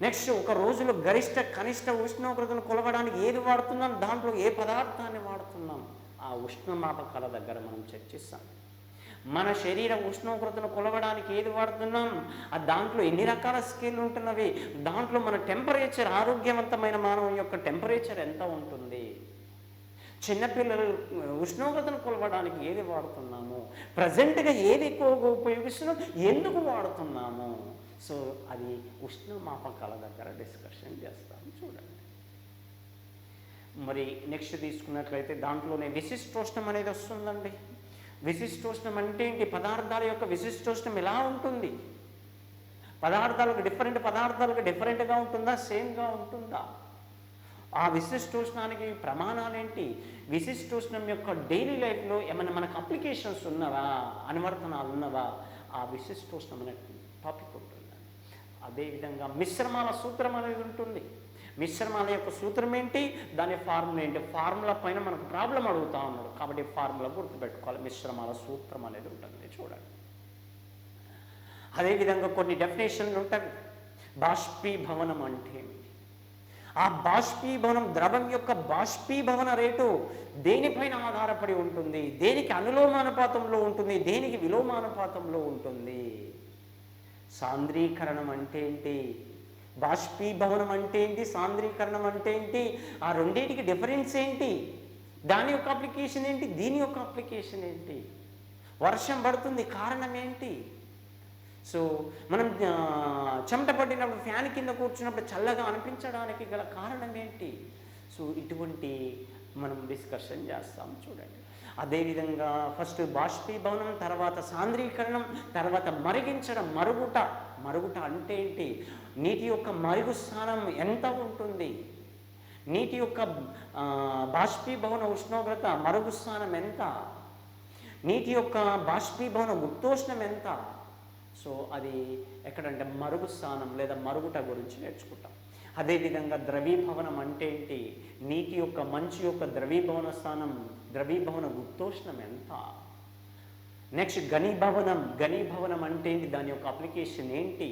నెక్స్ట్ ఒక రోజులో గరిష్ట కనిష్ట ఉష్ణోగ్రతను కొలవడానికి ఏది వాడుతున్నాం, దాంట్లో ఏ పదార్థాన్ని వాడుతున్నాం, ఆ ఉష్ణమాపకాల దగ్గర మనం చర్చిస్తాం. మన శరీర ఉష్ణోగ్రతను కొలవడానికి ఏది వాడుతున్నాం, దాంట్లో ఎన్ని రకాల స్కేల్ ఉంటున్నవి, దాంట్లో మన టెంపరేచర్, ఆరోగ్యవంతమైన మానవం యొక్క టెంపరేచర్ ఎంత ఉంటుంది, చిన్నపిల్లలు ఉష్ణోగ్రతను కొలవడానికి ఏది వాడుతున్నాము, ప్రజెంట్గా ఏది ఎక్కువగా ఉపయోగిస్తున్నాం, ఎందుకు వాడుతున్నాము. సో అది ఉష్ణమాపకాల దగ్గర డిస్కషన్ చేస్తాము. చూడండి, మరి నెక్స్ట్ తీసుకున్నట్లయితే దాంట్లోనే విశిష్టోష్ణం అనేది వస్తుందండి. విశిష్టోష్ణం అంటే ఏంటి? పదార్థాల యొక్క విశిష్టోష్ణం ఎలా ఉంటుంది? పదార్థాలకు డిఫరెంట్గా ఉంటుందా, సేమ్గా ఉంటుందా? ఆ విశిష్టోష్ణానికి ప్రమాణాలు ఏంటి? విశిష్టోష్ణం యొక్క డైలీ లైఫ్లో ఏమైనా మనకు అప్లికేషన్స్ ఉన్నవా, అనువర్తనాలు ఉన్నవా? ఆ విశిష్టోష్ణం అనే టాపిక్ ఉంటుంది. అదేవిధంగా మిశ్రమాల సూత్రం అనేది ఉంటుంది. మిశ్రమాల యొక్క సూత్రం ఏంటి, దాని ఫార్ములా ఏంటి? ఫార్ములా పైన మనకు ప్రాబ్లం అడుగుతా ఉన్నాడు కాబట్టి ఫార్ములా గుర్తుపెట్టుకోవాలి. మిశ్రమాల సూత్రం అనేది ఉంటుంది. చూడండి, అదేవిధంగా కొన్ని డెఫినేషన్లు ఉంటాయి. బాష్పీభవనం అంటే ఏమిటి? ఆ బాష్పీభవనం, ద్రవం యొక్క బాష్పీభవన రేటు దేనిపైన ఆధారపడి ఉంటుంది? దేనికి అనులోమానుపాతంలో ఉంటుంది, దేనికి విలోమానుపాతంలో ఉంటుంది? సాంద్రీకరణం అంటే ఏంటి? బాష్పీభవనం అంటే ఏంటి? సాంద్రీకరణం అంటే ఏంటి? ఆ రెండింటికి డిఫరెన్స్ ఏంటి? దాని యొక్క అప్లికేషన్ ఏంటి? దీని యొక్క అప్లికేషన్ ఏంటి? వర్షం పడుతుంది, కారణం ఏంటి? సో మనం చెమట పట్టినప్పుడు ఫ్యాన్ కింద కూర్చున్నప్పుడు చల్లగా అనిపించడానికి గల కారణం ఏంటి? సో ఇటువంటి మనం డిస్కషన్ చేస్తాం. చూడండి, అదేవిధంగా ఫస్ట్ బాష్పీభవనం, తర్వాత సాంద్రీకరణం, తర్వాత మరిగించడం, మరుగుట అంటే ఏంటి? నీటి యొక్క మరుగు స్థానం ఎంత ఉంటుంది? నీటి యొక్క బాష్పీభవన ఉష్ణోగ్రత, మరుగు స్థానం ఎంత? నీటి యొక్క బాష్పీభవన ఉత్తోష్ణం ఎంత? సో అది ఎక్కడంటే మరుగు స్థానం లేదా మరుగుట గురించి నేర్చుకుంటాం. అదేవిధంగా ద్రవీభవనం అంటే ఏంటి? నీటి యొక్క మంచు యొక్క ద్రవీభవన స్థానం, ద్రవీభవన ఉత్తోష్ణం ఎంత? నెక్స్ట్ ఘనీభవనం అంటే ఏంటి? దాని యొక్క అప్లికేషన్ ఏంటి?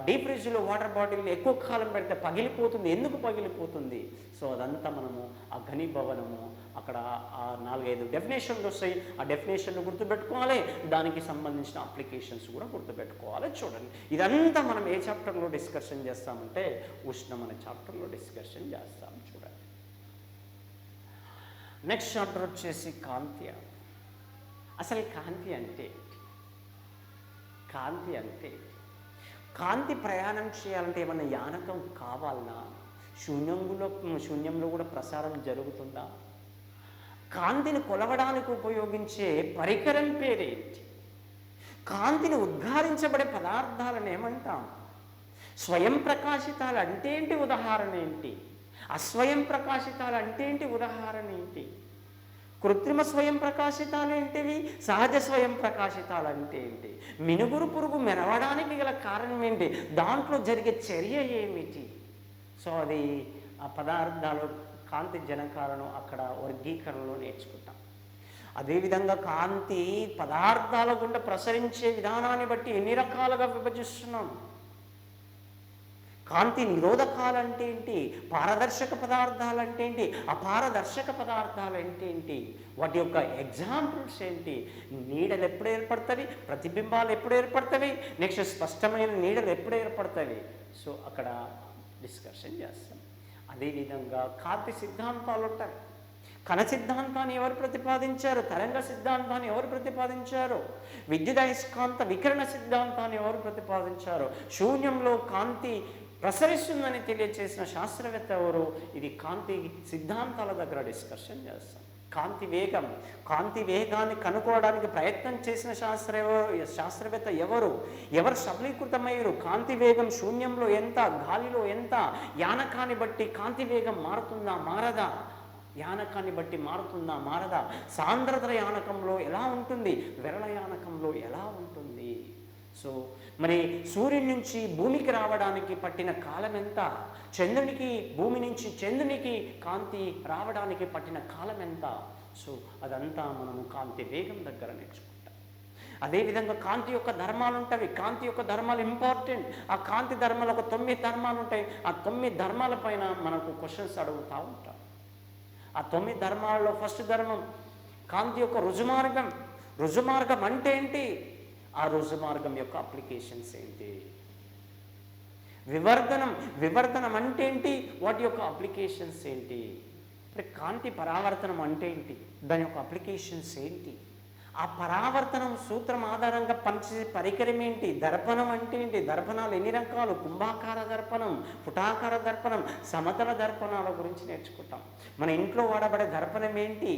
డీప్ ఫ్రిడ్జ్లో వాటర్ బాటిల్ ఎక్కువ కాలం పెడితే పగిలిపోతుంది, ఎందుకు పగిలిపోతుంది? సో అదంతా మనము ఆ ఘనీభవనము, అక్కడ ఆ 4-5 డెఫినేషన్లు వస్తాయి. ఆ డెఫినేషన్లు గుర్తుపెట్టుకోవాలి, దానికి సంబంధించిన అప్లికేషన్స్ కూడా గుర్తుపెట్టుకోవాలి. చూడండి, ఇదంతా మనం ఏ చాప్టర్లో డిస్కషన్ చేస్తామంటే ఉష్ణం అనే చాప్టర్లో డిస్కషన్ చేస్తాం. చూడండి, నెక్స్ట్ చాప్టర్ వచ్చేసి కాంతి. అసలు కాంతి అంటే కాంతి ప్రయాణం చేయాలంటే ఏమన్నా యానకం కావాలన్నా? శూన్యంలో కూడా ప్రసారం జరుగుతుందా? కాంతిని కొలవడానికి ఉపయోగించే పరికరం పేరేంటి? కాంతిని ఉద్ఘారించబడే పదార్థాలను ఏమంటాం? స్వయం ప్రకాశితాలు అంటే ఏంటి, ఉదాహరణ ఏంటి? అస్వయం ప్రకాశితాలు అంటే ఏంటి, ఉదాహరణ ఏంటి? కృత్రిమ స్వయం ప్రకాశితాలు ఏంటివి? సహజ స్వయం ప్రకాశితాలు అంటే ఏంటి? మినుగురు పురుగు మెరవడానికి గల కారణం ఏంటి? దాంట్లో జరిగే చర్య ఏమిటి? సో అది ఆ పదార్థాలు కాంతి జనకాలను అక్కడ వర్గీకరణలో నేర్చుకుంటాం. అదేవిధంగా కాంతి పదార్థాల గుండా ప్రసరించే విధానాన్ని బట్టి ఎన్ని రకాలుగా విభజిస్తున్నాం? కాంతి నిరోధకాలు అంటే ఏంటి? పారదర్శక పదార్థాలు అంటే ఏంటి? అపారదర్శక పదార్థాలు అంటే ఏంటి? వాటి యొక్క ఎగ్జాంపుల్స్ ఏంటి? నీడలు ఎప్పుడు ఏర్పడతాయి? ప్రతిబింబాలు ఎప్పుడు ఏర్పడతాయి? నెక్స్ట్ స్పష్టమైన నీడలు ఎప్పుడు ఏర్పడతాయి? సో అక్కడ డిస్కషన్ చేస్తాం. అదేవిధంగా కాంతి సిద్ధాంతాలు ఉంటాయి. కణ సిద్ధాంతాన్ని ఎవరు ప్రతిపాదించారు? తరంగ సిద్ధాంతాన్ని ఎవరు ప్రతిపాదించారు? విద్యుదయస్కాంత వికిరణ సిద్ధాంతాన్ని ఎవరు ప్రతిపాదించారు? శూన్యంలో కాంతి ప్రసరిస్తుందని తెలియచేసిన శాస్త్రవేత్త ఎవరు? ఇది కాంతి సిద్ధాంతాల దగ్గర డిస్కషన్ చేస్తాం. కాంతి వేగాన్ని కనుక్కోవడానికి ప్రయత్నం చేసిన శాస్త్రవేత్త ఎవరు సఫలీకృతమయ్యారు? కాంతి వేగం శూన్యంలో ఎంత, గాలిలో ఎంత? యానకాన్ని బట్టి కాంతి వేగం మారుతుందా, మారదా? యానకాన్ని బట్టి మారుతుందా, మారదా? సాంద్రత యానకంలో ఎలా ఉంటుంది, విరళ యానకంలో ఎలా ఉంటుంది? సో మరి సూర్యుడి నుంచి భూమికి రావడానికి పట్టిన కాలం ఎంత? చంద్రునికి, భూమి నుంచి చంద్రునికి కాంతి రావడానికి పట్టిన కాలం ఎంత? సో అదంతా మనము కాంతి వేగం దగ్గర నేర్చుకుంటాం. అదేవిధంగా కాంతి యొక్క ధర్మాలు ఉంటాయి. కాంతి యొక్క ధర్మాలు ఇంపార్టెంట్. ఆ కాంతి ధర్మాలు ఒక 9 ధర్మాలు ఉంటాయి. ఆ 9 ధర్మాల పైన మనకు క్వశ్చన్స్ అడుగుతూ ఉంటాం. ఆ 9 ధర్మాలలో ఫస్ట్ ధర్మం కాంతి యొక్క రుజుమార్గం. రుజుమార్గం అంటే ఏంటి? ఆ రుజుమార్గం యొక్క అప్లికేషన్స్ ఏంటి? వివర్ధనం అంటే ఏంటి? వాటి యొక్క అప్లికేషన్స్ ఏంటి? మరి కాంతి పరావర్తనం అంటే ఏంటి, దాని యొక్క అప్లికేషన్స్ ఏంటి, ఆ పరావర్తనం సూత్రం ఆధారంగా పనిచేసే పరికరం ఏంటి, దర్పణం అంటే ఏంటి, దర్పణాలు ఎన్ని రకాలు, కుంభాకార దర్పణం, పుటాకార దర్పణం, సమతల దర్పణాల గురించి నేర్చుకుంటాం. మన ఇంట్లో వాడబడే దర్పణం ఏంటి,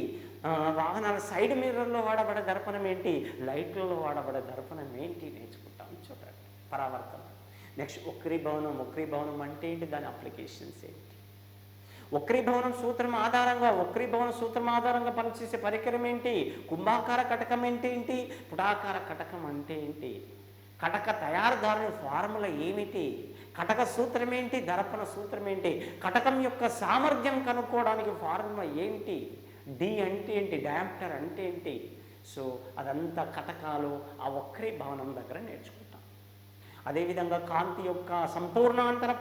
వాహనాల సైడ్ మిర్రర్లో వాడబడే దర్పణం ఏంటి, లైట్లలో వాడబడే దర్పణం ఏంటి నేర్చుకుంటాం. చూడండి పరావర్తనం. నెక్స్ట్ వక్రీభవనం అంటే ఏంటి, దాని అప్లికేషన్స్ ఏంటి, వక్రీభవనం సూత్రం ఆధారంగా పనిచేసే పరికరం ఏంటి, కుంభాకార కటకం ఏంటి, పుటాకార కటకం అంటే ఏంటి, కటక తయారుదారుని ఫార్ములా ఏమిటి, కటక సూత్రం ఏంటి, దర్పణ సూత్రం ఏంటి, కటకం యొక్క సామర్థ్యం కనుక్కోవడానికి ఫార్ములా ఏంటి, డి అంటే ఏంటి, డయాప్టర్ అంటే ఏంటి. సో అదంతా కటకాలు ఆ వక్రీభవనం దగ్గర నేర్చుకుంటాం. అదేవిధంగా కాంతి యొక్క సంపూర్ణాంతర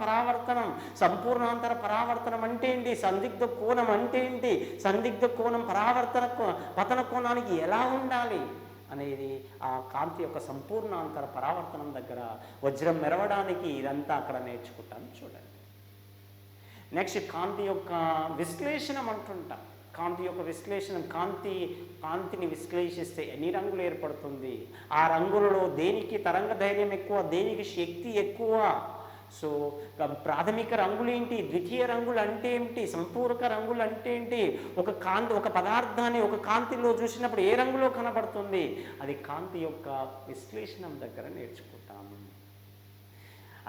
పరావర్తనం అంటే ఏంటి, సందిగ్ధ కోణం అంటే ఏంటి, సందిగ్ధ కోణం పతన కోణానికి ఎలా ఉండాలి అనేది ఆ కాంతి యొక్క సంపూర్ణాంతర పరావర్తనం దగ్గర వజ్రం మెరవడానికి ఇదంతా అక్కడ నేర్చుకుంటాను. చూడండి. నెక్స్ట్ కాంతి యొక్క విశ్లేషణం అంటుంటాం. కాంతి యొక్క విశ్లేషణ, కాంతిని విశ్లేషిస్తే ఎన్ని రంగులు ఏర్పడుతుంది, ఆ రంగులలో దేనికి తరంగ ధైర్యం ఎక్కువ, దేనికి శక్తి ఎక్కువ. సో ప్రాథమిక రంగులు ఏంటి, ద్వితీయ రంగులు అంటే ఏమిటి, సంపూరక రంగులు అంటే ఏంటి, ఒక పదార్థాన్ని ఒక కాంతిలో చూసినప్పుడు ఏ రంగులో కనబడుతుంది, అది కాంతి యొక్క విశ్లేషణం దగ్గర నేర్చుకుంటాము.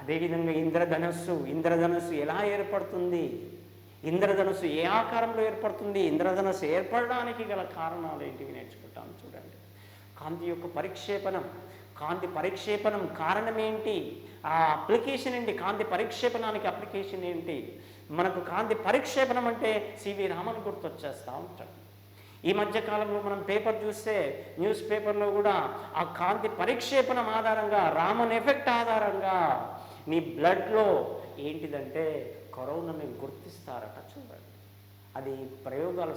అదేవిధంగా ఇంద్రధనస్సు ఎలా ఏర్పడుతుంది, ఇంద్రధనుస్సు ఏ ఆకారంలో ఏర్పడుతుంది, ఇంద్రధనుస్సు ఏర్పడడానికి గల కారణాలు ఏంటివి నేర్చుకుంటాం. చూడండి. కాంతి పరిక్షేపణం కారణం ఏంటి, ఆ అప్లికేషన్ ఏంటి, కాంతి పరిక్షేపణానికి అప్లికేషన్ ఏంటి. మనకు కాంతి పరిక్షేపణం అంటే సివి రామన్ గుర్తొచ్చేస్తూ ఉంటాడు. ఈ మధ్యకాలంలో మనం పేపర్ చూస్తే న్యూస్ పేపర్లో కూడా ఆ కాంతి పరిక్షేపణం ఆధారంగా, రామన్ ఎఫెక్ట్ ఆధారంగా నీ బ్లడ్లో ఏంటిదంటే కరోనాని గుర్తిస్తారట. చూడండి. అది ప్రయోగాలు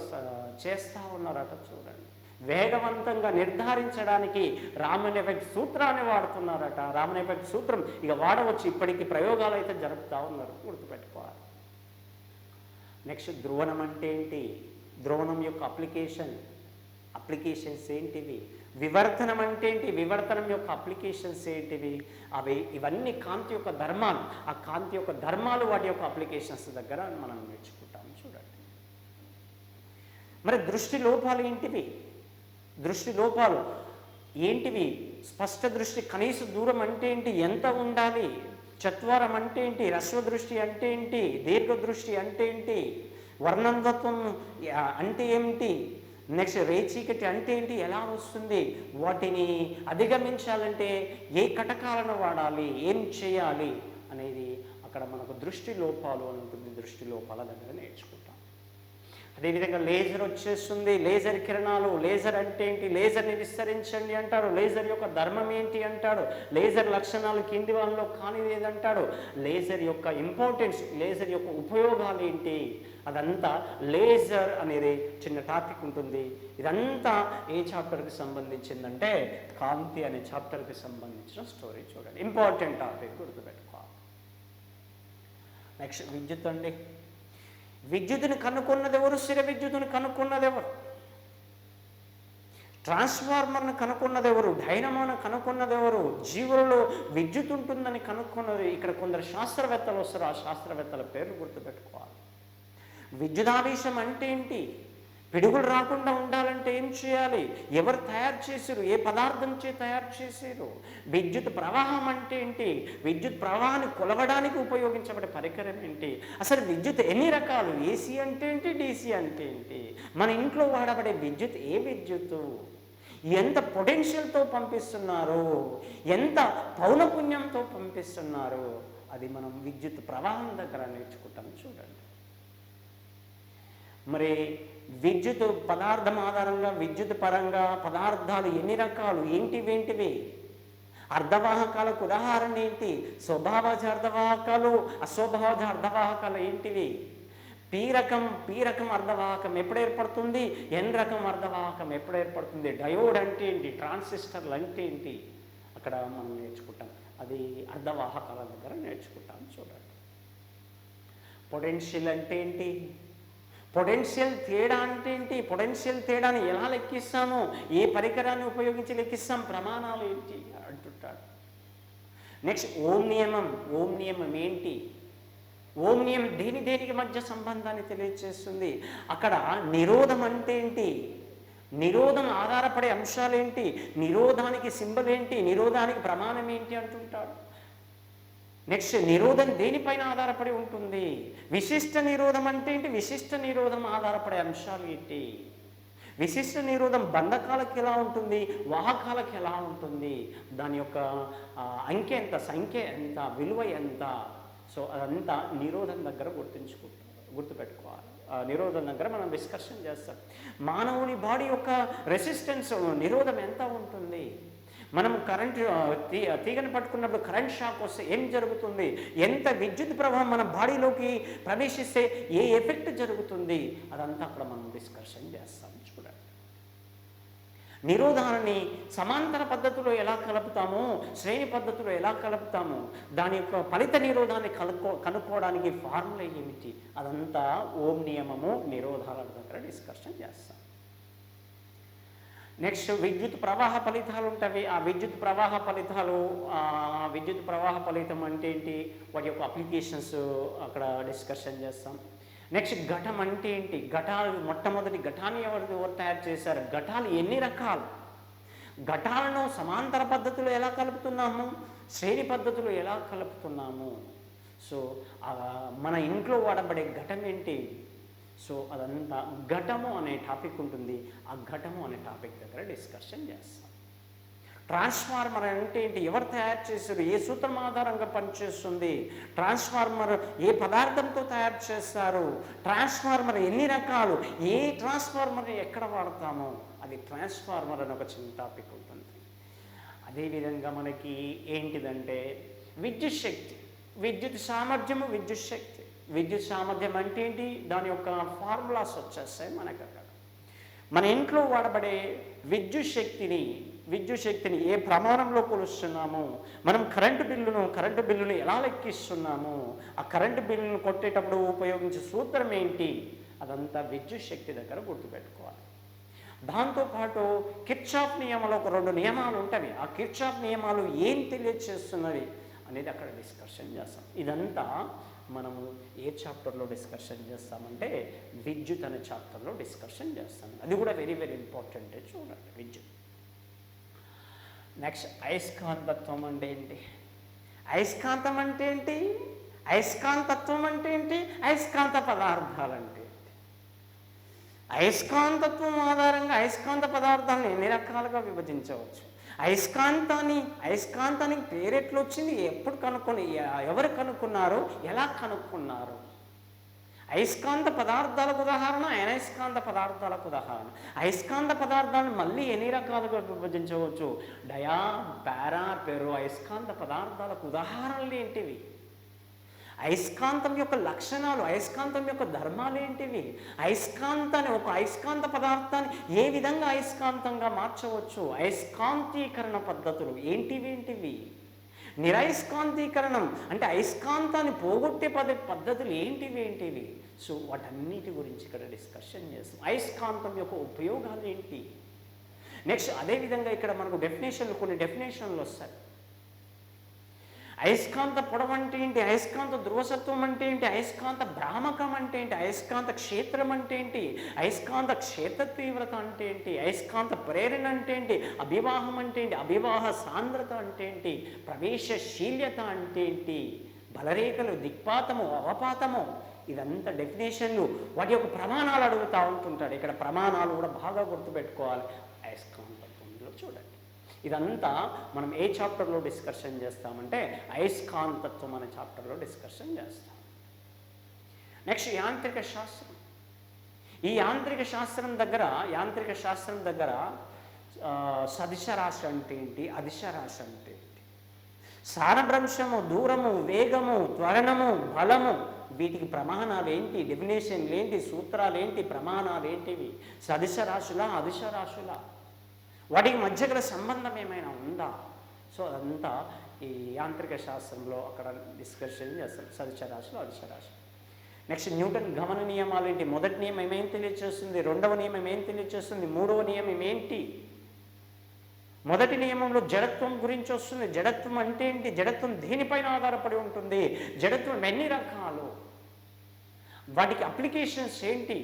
చేస్తూ ఉన్నారట. చూడండి. వేగవంతంగా నిర్ధారించడానికి రామన్ ఎఫెక్ట్ సూత్రాన్ని వాడుతున్నారట. రామన్ ఎఫెక్ట్ సూత్రం ఇక వాడవచ్చు, ఇప్పటికీ ప్రయోగాలు అయితే జరుపుతూ ఉన్నారు, గుర్తుపెట్టుకోవాలి. నెక్స్ట్ ధ్రువణం అంటే ఏంటి, ధ్రువణం యొక్క అప్లికేషన్స్ ఏంటివి, వివర్తనం అంటే ఏంటి, వివర్తనం యొక్క అప్లికేషన్స్ ఏంటివి, ఇవన్నీ కాంతి యొక్క ధర్మాలు. ఆ కాంతి యొక్క ధర్మాలు వాటి యొక్క అప్లికేషన్స్ దగ్గర మనం నేర్చుకుంటాం. చూడండి. మరి దృష్టి లోపాలు ఏంటివి, స్పష్ట దృష్టి, కనీస దూరం అంటే ఏంటి, ఎంత ఉండాలి, చత్వరం అంటే ఏంటి, రస్వ దృష్టి అంటే ఏంటి, దీర్ఘదృష్టి అంటే ఏంటి, వర్ణంతత్వం అంటే ఏమిటి, నెక్స్ట్ రేచీకటి అంటే ఏంటి, ఎలా వస్తుంది, వాటిని అధిగమించాలంటే ఏ కటకాలను వాడాలి, ఏం చేయాలి అనేది అక్కడ మనకు దృష్టి లోపాలు అని ఉంటుంది. దృష్టి లోపాల దగ్గర నేర్చుకుంటాం. అదేవిధంగా లేజర్ వచ్చేస్తుంది, లేజర్ కిరణాలు, లేజర్ అంటే ఏంటి, లేజర్ని విస్తరించండి అంటాడు, లేజర్ యొక్క ధర్మం ఏంటి అంటాడు, లేజర్ లక్షణాలు కింది వాళ్ళలో కానిదేదంటాడు, లేజర్ యొక్క ఇంపార్టెన్స్, లేజర్ యొక్క ఉపయోగాలు ఏంటి, అదంతా లేజర్ అనేది చిన్న టాపిక్ ఉంటుంది. ఇదంతా ఏ చాప్టర్కి సంబంధించిందంటే కాంతి అనే చాప్టర్కి సంబంధించిన స్టోరీ. చూడండి. ఇంపార్టెంట్ టాపిక్, గుర్తుపెట్టుకోవాలి. నెక్స్ట్ విద్యుత్ అండి. విద్యుత్తుని కనుక్కున్నది ఎవరు, స్థిర విద్యుత్తుని కనుక్కున్నది ఎవరు, ట్రాన్స్ఫార్మర్ను కనుక్కున్నది ఎవరు, డైనమోను కనుక్కున్నది ఎవరు, జీవులలో విద్యుత్ ఉంటుందని కనుక్కున్నది ఇక్కడ కొందరు శాస్త్రవేత్తలు వస్తారు. ఆ శాస్త్రవేత్తల పేర్లు గుర్తుపెట్టుకోవాలి. విద్యుదావేశం అంటే ఏంటి, పిడుగులు రాకుండా ఉండాలంటే ఏం చేయాలి, ఎవరు తయారు చేశారు, ఏ పదార్థం చే తయారు చేశారు, విద్యుత్ ప్రవాహం అంటే ఏంటి, విద్యుత్ ప్రవాహాన్ని కొలవడానికి ఉపయోగించబడే పరికరం ఏంటి, అసలు విద్యుత్ ఎన్ని రకాలు, ఏసీ అంటే ఏంటి, డీసీ అంటే ఏంటి, మన ఇంట్లో వాడబడే విద్యుత్ ఏ విద్యుత్, ఎంత పొటెన్షియల్తో పంపిస్తున్నారు, ఎంత పౌనపుణ్యంతో పంపిస్తున్నారు, అది మనం విద్యుత్ ప్రవాహం దగ్గర నేర్చుకుంటాం. చూడండి. మరి విద్యుత్ పదార్థం ఆధారంగా, విద్యుత్ పరంగా పదార్థాలు ఎన్ని రకాలు, ఏంటివి, అర్ధవాహకాలకు ఉదాహరణ ఏంటి, స్వభావజ అర్ధవాహకాలు, అస్వభావజ అర్ధవాహకాలు ఏంటివి, పీ రకం అర్ధవాహకం ఎప్పుడు ఏర్పడుతుంది, ఎన్ రకం అర్ధవాహకం ఎప్పుడు ఏర్పడుతుంది, డయోడ్ అంటే ఏంటి, ట్రాన్సిస్టర్లు అంటే ఏంటి, అక్కడ మనం నేర్చుకుంటాం. అది అర్ధవాహకాల దగ్గర నేర్చుకుంటాం. చూడండి. పొటెన్షియల్ అంటే ఏంటి, పొటెన్షియల్ తేడా అంటే ఏంటి, పొటెన్షియల్ తేడాని ఎలా లెక్కిస్తాము, ఏ పరికరాన్ని ఉపయోగించి లెక్కిస్తాం, ప్రమాణాలు ఏంటి అంటుంటాడు. నెక్స్ట్ ఓం నియమం. ఓం నియమం ఏంటి, ఓం నియమం దేనికి మధ్య సంబంధాన్ని తెలియజేస్తుంది. అక్కడ నిరోధం అంటే ఏంటి, నిరోధం ఆధారపడే అంశాలు ఏంటి, నిరోధానికి సింబల్ ఏంటి, నిరోధానికి ప్రమాణం ఏంటి అంటుంటాడు. నెక్స్ట్ నిరోధం దేనిపైన ఆధారపడి ఉంటుంది, విశిష్ట నిరోధం అంటే ఏంటి, విశిష్ట నిరోధం ఆధారపడే అంశాలు ఏంటి, విశిష్ట నిరోధం బంధకాలకు ఎలా ఉంటుంది, వాహకాలకు ఎలా ఉంటుంది, దాని యొక్క అంకె ఎంత, సంఖ్య ఎంత, విలువ ఎంత. సో అదంతా నిరోధం దగ్గర గుర్తుపెట్టుకోవాలి. నిరోధం దగ్గర మనం డిస్కషన్ చేస్తాం. మానవుని బాడీ యొక్క రెసిస్టెన్స్ నిరోధం ఎంత ఉంటుంది, మనం కరెంట్ తీగను పట్టుకున్నప్పుడు కరెంట్ షాక్ వస్తే ఏం జరుగుతుంది, ఎంత విద్యుత్ ప్రవాహం మన బాడీలోకి ప్రవేశిస్తే ఏ ఎఫెక్ట్ జరుగుతుంది, అదంతా అక్కడ మనం డిస్కషన్ చేస్తాం. చూడండి, నిరోధాన్ని సమాంతర పద్ధతిలో ఎలా కలుపుతాము, శ్రేణి పద్ధతిలో ఎలా కలుపుతాము, దాని యొక్క ఫలిత నిరోధాన్ని కనుక్కోవడానికి ఫార్ములా ఏమిటి, అదంతా ఓం నియమము నిరోధాల దగ్గర డిస్కషన్ చేస్తాం. నెక్స్ట్ విద్యుత్ ప్రవాహ ఫలితాలు ఉంటాయి. ఆ విద్యుత్ ప్రవాహ ఫలితం అంటే ఏంటి, వాటి యొక్క అప్లికేషన్స్ అక్కడ డిస్కషన్ చేస్తాం. నెక్స్ట్ ఘటం అంటే ఏంటి, ఘటాలు మొట్టమొదటి ఘటాన్ని ఎవరు తయారు చేశారు, ఘటాలు ఎన్ని రకాలు, ఘటాలను సమాంతర పద్ధతిలో ఎలా కలుపుతున్నాము, శ్రేణి పద్ధతిలో ఎలా కలుపుతున్నాము. సో మన ఇంట్లో వాడబడే ఘటం ఏంటి, సో అదంతా ఘటము అనే టాపిక్ ఉంటుంది. ఆ ఘటము అనే టాపిక్ దగ్గర డిస్కషన్ చేస్తాం. ట్రాన్స్ఫార్మర్ అంటే ఏంటి, ఎవరు తయారు చేశారు, ఏ సూత్రం ఆధారంగా పనిచేస్తుంది, ట్రాన్స్ఫార్మర్ ఏ పదార్థంతో తయారు చేస్తారు, ట్రాన్స్ఫార్మర్ ఎన్ని రకాలు, ఏ ట్రాన్స్ఫార్మర్ని ఎక్కడ వాడతాము, అది ట్రాన్స్ఫార్మర్ అని ఒక చిన్న టాపిక్ ఉంటుంది. అదేవిధంగా మనకి ఏంటిదంటే విద్యుత్ శక్తి, విద్యుత్ సామర్థ్యము, విద్యుత్ శక్తి. విద్యుత్ సామర్థ్యం అంటే ఏంటి, దాని యొక్క ఫార్ములాస్ వచ్చేస్తాయి మనకు అక్కడ. మన ఇంట్లో వాడబడే విద్యుత్ శక్తిని ఏ ప్రమాణంలో కొలుస్తున్నాము, మనం కరెంటు బిల్లును ఎలా లెక్కిస్తున్నాము, ఆ కరెంటు బిల్లును కొట్టేటప్పుడు ఉపయోగించే సూత్రం ఏంటి, అదంతా విద్యుత్ శక్తి దగ్గర గుర్తుపెట్టుకోవాలి. దాంతోపాటు కిర్చాఫ్ నియమాలు ఒక 2 నియమాలు ఉంటాయి. ఆ కిర్చాఫ్ నియమాలు ఏం తెలియజేస్తున్నవి అనేది అక్కడ డిస్కషన్ చేస్తాం. ఇదంతా మనము ఏ చాప్టర్లో డిస్కషన్ చేస్తామంటే విద్యుత్ అనే చాప్టర్లో డిస్కషన్ చేస్తాం. అది కూడా వెరీ వెరీ ఇంపార్టెంట్. చూడండి విద్యుత్. నెక్స్ట్ అయస్కాంతత్వం అంటే ఏంటి, అయస్కాంతం అంటే ఏంటి, అయస్కాంతత్వం అంటే ఏంటి, అయస్కాంత పదార్థాలు అంటే ఏంటి. అయస్కాంతత్వం ఆధారంగా అయస్కాంత పదార్థాలను ఎన్ని రకాలుగా విభజించవచ్చు. అయస్కాంతానికి పేరెట్లు వచ్చింది, ఎప్పుడు ఎవరు కనుక్కున్నారు, ఎలా కనుక్కున్నారు. అయస్కాంత పదార్థాలకు ఉదాహరణ, అనయస్కాంత పదార్థాలకు ఉదాహరణ. అయస్కాంత పదార్థాలను మళ్ళీ ఎన్ని రకాలుగా విభజించవచ్చు, డయా, పారా, పెరో అయస్కాంత పదార్థాలకు ఉదాహరణలు ఏంటివి, అయస్కాంతం యొక్క లక్షణాలు, అయస్కాంతం యొక్క ధర్మాలు ఏంటివి, ఒక అయస్కాంత పదార్థాన్ని ఏ విధంగా అయస్కాంతంగా మార్చవచ్చు, అయస్కాంతీకరణ పద్ధతులు ఏంటివి, నిరయస్కాంతీకరణం అంటే అయస్కాంతాన్ని పోగొట్టే పద్ధతులు ఏంటివి. సో వాటన్నిటి గురించి ఇక్కడ డిస్కషన్ చేస్తాం. అయస్కాంతం యొక్క ఉపయోగాలు ఏంటి. నెక్స్ట్ అదేవిధంగా ఇక్కడ మనకు కొన్ని డెఫినేషన్లు వస్తాయి. అయస్కాంత పొడవు అంటే ఏంటి, అయస్కాంత ధ్రువసత్వం అంటే ఏంటి, అయస్కాంత భ్రామకం అంటే ఏంటి, అయస్కాంత క్షేత్రం అంటే ఏంటి, అయస్కాంత క్షేత్ర తీవ్రత అంటే ఏంటి, అయస్కాంత ప్రేరణ అంటే ఏంటి, అభివాహం అంటే ఏంటి, అభివాహ సాంద్రత అంటే ఏంటి, ప్రవేశశీల్యత అంటే ఏంటి, బలరేఖలు, దిక్పాతము, అవపాతము, ఇదంతా డెఫినేషన్లు. వాటి యొక్క ప్రమాణాలు అడుగుతూ ఉంటుంటాడు. ఇక్కడ ప్రమాణాలు కూడా బాగా గుర్తుపెట్టుకోవాలి. అయస్కాంతత్వంలో చూడండి, ఇదంతా మనం ఏ చాప్టర్లో డిస్కషన్ చేస్తామంటే అయస్కాంతత్వం అనే చాప్టర్లో డిస్కషన్ చేస్తాం. నెక్స్ట్ యాంత్రిక శాస్త్రం. ఈ యాంత్రిక శాస్త్రం దగ్గర సదిశ రాశి అంటే ఏంటి, అదిశ రాశి అంటే ఏంటి, స్థానభ్రంశము, దూరము, వేగము, త్వరణము, బలము, వీటికి ప్రమాణాలు ఏంటి, డెఫినేషన్లు ఏంటి, సూత్రాలు ఏంటి, ప్రమాణాలు ఏంటివి, సదిశ రాశులా, అదిశ రాశులా, వాటికి మధ్య గల సంబంధం ఏమైనా ఉందా. సో అదంతా ఈ యాంత్రిక శాస్త్రంలో అక్కడ డిస్కషన్ చేస్తారు. సదిశ రాశులు, అదిశ రాశులు. నెక్స్ట్ న్యూటన్ గమన నియమాలు ఏంటి? మొదటి నియమం ఏమేం తెలియచేస్తుంది, రెండవ నియమం ఏం తెలియచేస్తుంది, మూడవ నియమం ఏంటి? మొదటి నియమంలో జడత్వం గురించి వస్తుంది. జడత్వం అంటే ఏంటి? జడత్వం దేనిపైన ఆధారపడి ఉంటుంది? జడత్వం ఎన్ని రకాలు, వాటికి అప్లికేషన్స్ ఏంటి?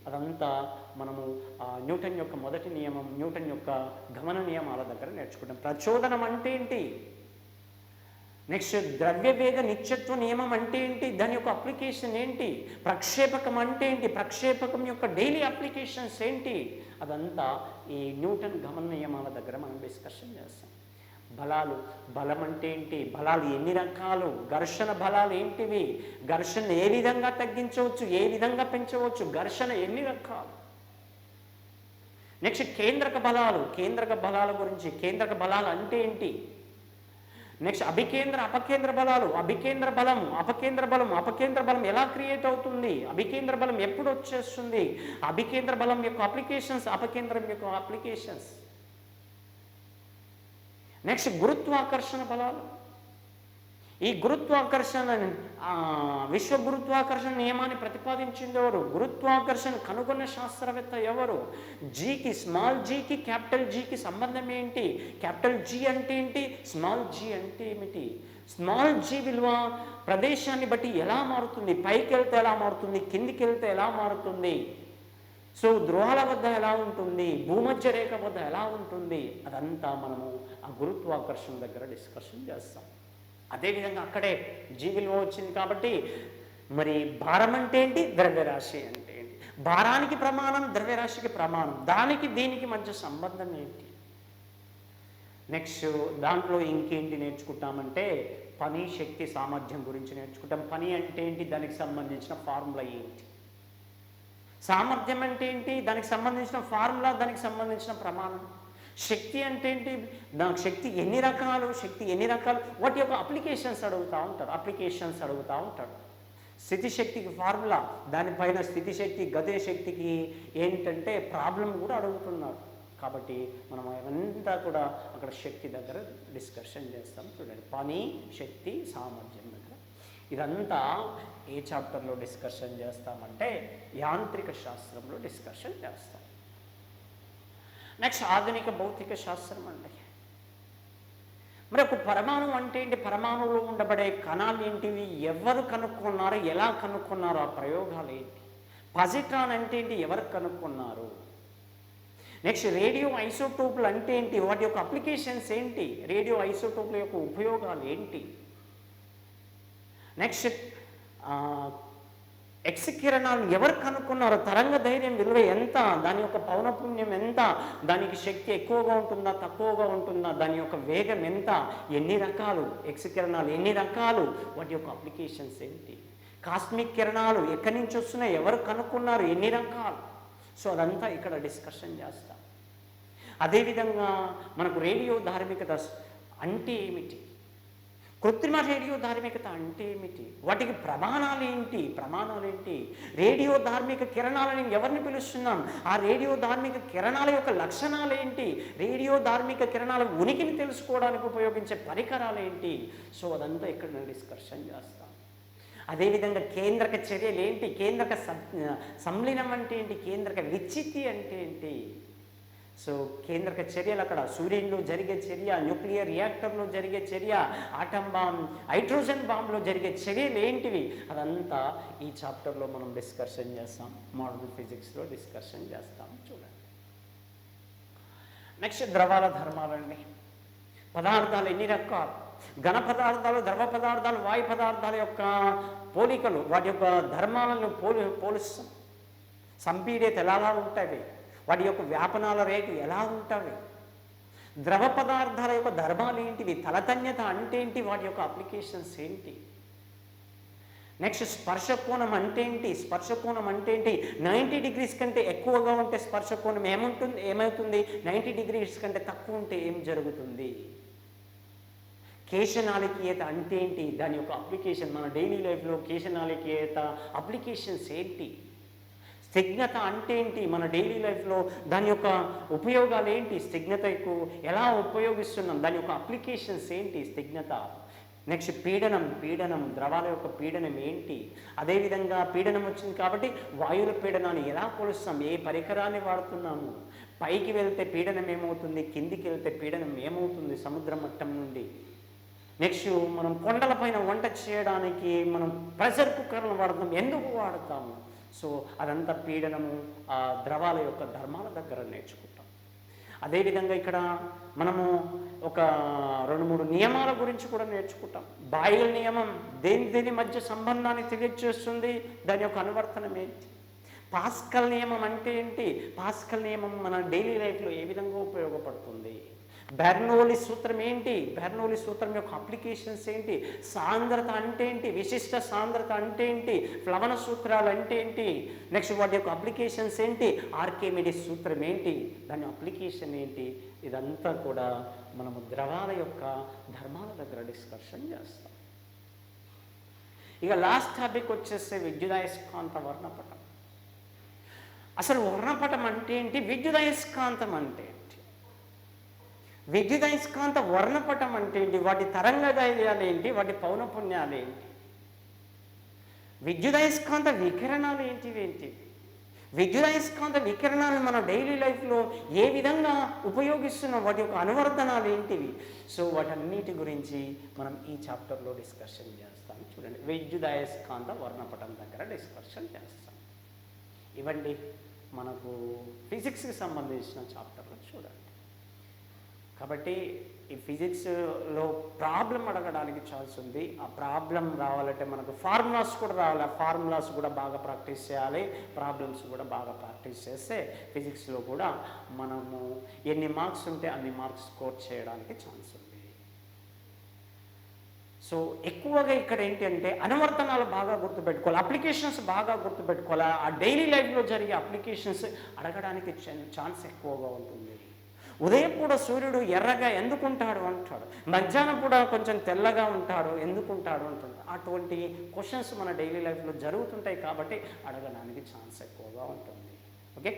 అదంతా మనము న్యూటన్ యొక్క మొదటి నియమం, న్యూటన్ యొక్క గమన నియమాల దగ్గర నేర్చుకుంటాం. ప్రచోదనం అంటే ఏంటి? నెక్స్ట్ ద్రవ్యవేగ నిత్యత్వ నియమం అంటే ఏంటి? దాని యొక్క అప్లికేషన్ ఏంటి? ప్రక్షేపకం అంటే ఏంటి? ప్రక్షేపకం యొక్క డైలీ అప్లికేషన్స్ ఏంటి? అదంతా ఈ న్యూటన్ గమన నియమాల దగ్గర మనం డిస్కషన్ చేస్తాం. బలాలు, బలం అంటే ఏంటి? బలాలు ఎన్ని రకాలు? ఘర్షణ బలాలు ఏంటివి? ఘర్షణ ఏ విధంగా తగ్గించవచ్చు, ఏ విధంగా పెంచవచ్చు? ఘర్షణ ఎన్ని రకాలు? నెక్స్ట్ కేంద్రక బలాలు, కేంద్రక బలాల గురించి. కేంద్రక బలాలు అంటే ఏంటి? నెక్స్ట్ అభికేంద్ర అపకేంద్ర బలాలు, అభికేంద్ర బలం, అపకేంద్ర బలం. అపకేంద్ర బలం ఎలా క్రియేట్ అవుతుంది? అభికేంద్ర బలం ఎప్పుడు వచ్చేస్తుంది? అభికేంద్ర బలం యొక్క అప్లికేషన్స్, అపకేంద్రం యొక్క అప్లికేషన్స్. నెక్స్ట్ గురుత్వాకర్షణ బలాలు. ఈ గురుత్వాకర్షణ, విశ్వ గురుత్వాకర్షణ నియమాన్ని ప్రతిపాదించింది ఎవరు? గురుత్వాకర్షణ కనుగొన్న శాస్త్రవేత్త ఎవరు? జీకి, స్మాల్ జీకి క్యాపిటల్ జీకి సంబంధం ఏంటి? క్యాపిటల్ జీ అంటే ఏంటి? స్మాల్ జీ అంటే ఏమిటి? స్మాల్ జీ విలువ ప్రదేశాన్ని బట్టి ఎలా మారుతుంది? పైకి వెళ్తే ఎలా మారుతుంది, కిందికి వెళ్తే ఎలా మారుతుంది? సో ధ్రువాల వద్ద ఎలా ఉంటుంది, భూమధ్య రేఖ వద్ద ఎలా ఉంటుంది? అదంతా మనము ఆ గురుత్వాకర్షణ దగ్గర డిస్కషన్ చేస్తాం. అదేవిధంగా అక్కడే జీ విలువ వచ్చింది కాబట్టి మరి భారం అంటే ఏంటి, ద్రవ్యరాశి అంటే ఏంటి? భారానికి ప్రమాణం, ద్రవ్యరాశికి ప్రమాణం. దానికి దీనికి మధ్య సంబంధం ఏంటి? నెక్స్ట్ దాంట్లో ఇంకేంటి నేర్చుకుంటామంటే పని, శక్తి, సామర్థ్యం గురించి నేర్చుకుంటాం. పని అంటే ఏంటి, దానికి సంబంధించిన ఫార్ములా ఏంటి? సామర్థ్యం అంటే ఏంటి, దానికి సంబంధించిన ఫార్ములా, దానికి సంబంధించిన ప్రమాణం. శక్తి అంటే ఏంటి, దానికి శక్తి ఎన్ని రకాలు, శక్తి ఎన్ని రకాలు, వాటి యొక్క అప్లికేషన్స్ అడుగుతూ ఉంటారు, అప్లికేషన్స్ అడుగుతూ ఉంటాడు. స్థితిశక్తికి ఫార్ములా, దానిపైన స్థితిశక్తి, గతి శక్తికి ఏంటంటే ప్రాబ్లం కూడా అడుగుతున్నారు. కాబట్టి మనం అవంతా కూడా అక్కడ శక్తి దగ్గర డిస్కషన్ చేస్తాం. చూడండి, పని, శక్తి, సామర్థ్యం దగ్గర ఇదంతా ఏ చాప్టర్లో డిస్కషన్ చేస్తామంటే యాంత్రిక శాస్త్రంలో డిస్కషన్ చేస్తాం. నెక్స్ట్ ఆధునిక భౌతిక శాస్త్రం అండి. మరి ఒక పరమాణువు అంటే ఏంటి? పరమాణువులో ఉండబడే కణాలు ఏంటివి? ఎవరు కనుక్కున్నారు, ఎలా కనుక్కున్నారు, ఆ ప్రయోగాలు ఏంటి? పాజిట్రాన్ అంటే ఏంటి, ఎవరు కనుక్కున్నారు? నెక్స్ట్ రేడియో ఐసోటోపులు అంటే ఏంటి, వాటి యొక్క అప్లికేషన్స్ ఏంటి? రేడియో ఐసోటోపుల యొక్క ఉపయోగాలు ఏంటి? నెక్స్ట్ ఎక్స్ కిరణాలు ఎవరు కనుక్కున్నారు? తరంగ ధైర్యం విలువ ఎంత, దాని యొక్క పౌనపుణ్యం ఎంత, దానికి శక్తి ఎక్కువగా ఉంటుందా, తక్కువగా ఉంటుందా, దాని యొక్క వేగం ఎంత, ఎన్ని రకాలు ఎక్స్ కిరణాలు, ఎన్ని రకాలు, వాటి యొక్క అప్లికేషన్స్ ఏంటి? కాస్మిక్ కిరణాలు ఎక్కడి నుంచి వస్తున్నాయి, ఎవరు కనుక్కున్నారు, ఎన్ని రకాలు? సో అదంతా ఇక్కడ డిస్కషన్ చేస్తాం. అదేవిధంగా మనకు రేడియో ధార్మికత అంటే ఏమిటి, కృత్రిమ రేడియో ధార్మికత అంటే ఏమిటి, వాటికి ప్రమాణాలు ఏంటి, రేడియో ధార్మిక కిరణాలని ఎవరిని పిలుస్తున్నాం, ఆ రేడియో ధార్మిక కిరణాల యొక్క లక్షణాలు ఏంటి, రేడియో ధార్మిక కిరణాల ఉనికిని తెలుసుకోవడానికి ఉపయోగించే పరికరాలు ఏంటి? సో అదంతా ఇక్కడ నేను డిస్కషన్ చేస్తాను. అదేవిధంగా కేంద్రక చర్యలు ఏంటి, కేంద్రక సంలీనం అంటే ఏంటి, కేంద్రక విచ్చితి అంటే ఏంటి? సో కేంద్రక చర్యలు అక్కడ సూర్యునిలో జరిగే చర్య, న్యూక్లియర్ రియాక్టర్లో జరిగే చర్య, ఆటం బాంబ్, హైడ్రోజన్ బాంబ్లో జరిగే చర్యలు ఏంటివి, అదంతా ఈ చాప్టర్లో మనం డిస్కషన్ చేస్తాం. మోడర్న్ ఫిజిక్స్లో డిస్కషన్ చేస్తాం. చూడండి, నెక్స్ట్ ద్రవాల ధర్మాలండి. పదార్థాలు ఎన్ని రకాలు? ఘన పదార్థాలు, ద్రవ పదార్థాలు, వాయు పదార్థాల యొక్క పోలికలు, వాటి యొక్క ధర్మాలను పోలుస్తాం. సంపీడిత ఎలా ఉంటాయి, వాటి యొక్క వ్యాపనాల రేటు ఎలా ఉంటాయి, ద్రవ పదార్థాల యొక్క ధర్మాలు ఏంటివి, తలతన్యత అంటే ఏంటి, వాటి యొక్క అప్లికేషన్స్ ఏంటి? నెక్స్ట్ స్పర్శకోణం అంటే ఏంటి, స్పర్శకోణం అంటే ఏంటి? 90 degrees కంటే ఎక్కువగా ఉంటే స్పర్శకోణం ఏమవుతుంది, 90 degrees కంటే తక్కువ ఉంటే ఏం జరుగుతుంది? కేశనాళికీయత అంటే ఏంటి, దాని యొక్క అప్లికేషన్, మన డైలీ లైఫ్లో కేశనాళికీయత అప్లికేషన్స్ ఏంటి? స్నిగ్ధత అంటే ఏంటి, మన డైలీ లైఫ్లో దాని యొక్క ఉపయోగాలు ఏంటి? స్నిగ్ధతకు ఎలా ఉపయోగిస్తున్నాం, దాని యొక్క అప్లికేషన్స్ ఏంటి? స్నిగ్ధత, నెక్స్ట్ పీడనం, ద్రవాల యొక్క పీడనం ఏంటి, అదేవిధంగా పీడనం వచ్చింది కాబట్టి వాయువుల పీడనాన్ని ఎలా కొలుస్తాం, ఏ పరికరాన్ని వాడుతున్నాము, పైకి వెళ్తే పీడనం ఏమవుతుంది, కిందికి వెళ్తే పీడనం ఏమవుతుంది సముద్ర మట్టం నుండి. నెక్స్ట్ మనం కొండలపైన వంట చేయడానికి మనం ప్రెషర్ కుక్కర్లను వాడతాం, ఎందుకు వాడతాము? సో అదంతా పీడనము, ఆ ద్రవాల యొక్క ధర్మాల దగ్గర నేర్చుకుంటాం. అదేవిధంగా ఇక్కడ మనము ఒక 2-3 నియమాల గురించి కూడా నేర్చుకుంటాం. బాయిల్ నియమం దేని మధ్య సంబంధాన్ని తెలియజేస్తుంది, దాని యొక్క అనువర్తనం ఏంటి. పాస్కల్ నియమం అంటే ఏంటి, పాస్కల్ నియమం మన డైలీ లైఫ్లో ఏ విధంగా ఉపయోగపడుతుంది. బెర్నౌలీ సూత్రం ఏంటి, బెర్నౌలీ సూత్రం యొక్క అప్లికేషన్స్ ఏంటి, సాంద్రత అంటే ఏంటి, విశిష్ట సాంద్రత అంటే ఏంటి, ప్లవన సూత్రాలు అంటే ఏంటి, నెక్స్ట్ వాటి యొక్క అప్లికేషన్స్ ఏంటి, ఆర్కిమిడిస్ సూత్రం ఏంటి, దాని అప్లికేషన్ ఏంటి, ఇదంతా కూడా మనము ద్రవాల యొక్క ధర్మాల దగ్గర డిస్కషన్ చేస్తాం. ఇక లాస్ట్ టాపిక్ వచ్చేస్తే విద్యుదయస్కాంత వర్ణపటం. అసలు వర్ణపటం అంటే ఏంటి, విద్యుదయస్కాంతం అంటే ఏంటి, విద్యుదయస్కాంత వర్ణపటం అంటే ఏంటి, వాటి తరంగదైర్యాలు ఏంటి, వాటి పౌనపుణ్యాలు ఏంటి, విద్యుదయస్కాంత వికిరణాలు ఏంటి, విద్యుదయస్కాంత వికిరణాలను మన డైలీ లైఫ్లో ఏ విధంగా ఉపయోగిస్తున్నాం, వాటి యొక్క అనువర్తనాలు ఏంటివి. సో వాటన్నిటి గురించి మనం ఈ చాప్టర్లో డిస్కషన్ చేస్తాం. చూడండి, విద్యుదయస్కాంత వర్ణపటం దగ్గర డిస్కషన్ చేస్తాం. ఇవండి మనకు ఫిజిక్స్కి సంబంధించిన చాప్టర్లో చూడండి. కాబట్టి ఈ ఫిజిక్స్లో ప్రాబ్లం అడగడానికి ఛాన్స్ ఉంది. ఆ ప్రాబ్లం రావాలంటే మనకు ఫార్ములాస్ కూడా రావాలి. ఆ ఫార్ములాస్ కూడా బాగా ప్రాక్టీస్ చేయాలి, ప్రాబ్లమ్స్ కూడా బాగా ప్రాక్టీస్ చేస్తే ఫిజిక్స్లో కూడా మనము ఎన్ని మార్క్స్ ఉంటే అన్ని మార్క్స్ స్కోర్ చేయడానికి ఛాన్స్ ఉంది. సో ఎక్కువగా ఇక్కడ ఏంటి అంటే అనువర్తనాలు బాగా గుర్తుపెట్టుకోవాలి, అప్లికేషన్స్ బాగా గుర్తుపెట్టుకోవాలి. ఆ డైలీ లైఫ్లో జరిగే అప్లికేషన్స్ అడగడానికి ఛాన్స్ ఎక్కువగా ఉంటుంది. ఉదయం పూట సూర్యుడు ఎర్రగా ఎందుకుంటాడు అంటాడు, మధ్యాహ్నం పూట కొంచెం తెల్లగా ఉంటాడు ఎందుకుంటాడు అంటాడు. అటువంటి క్వశ్చన్స్ మన డైలీ లైఫ్లో జరుగుతుంటాయి కాబట్టి అడగడానికి ఛాన్స్ ఎక్కువగా ఉంటుంది. ఓకే.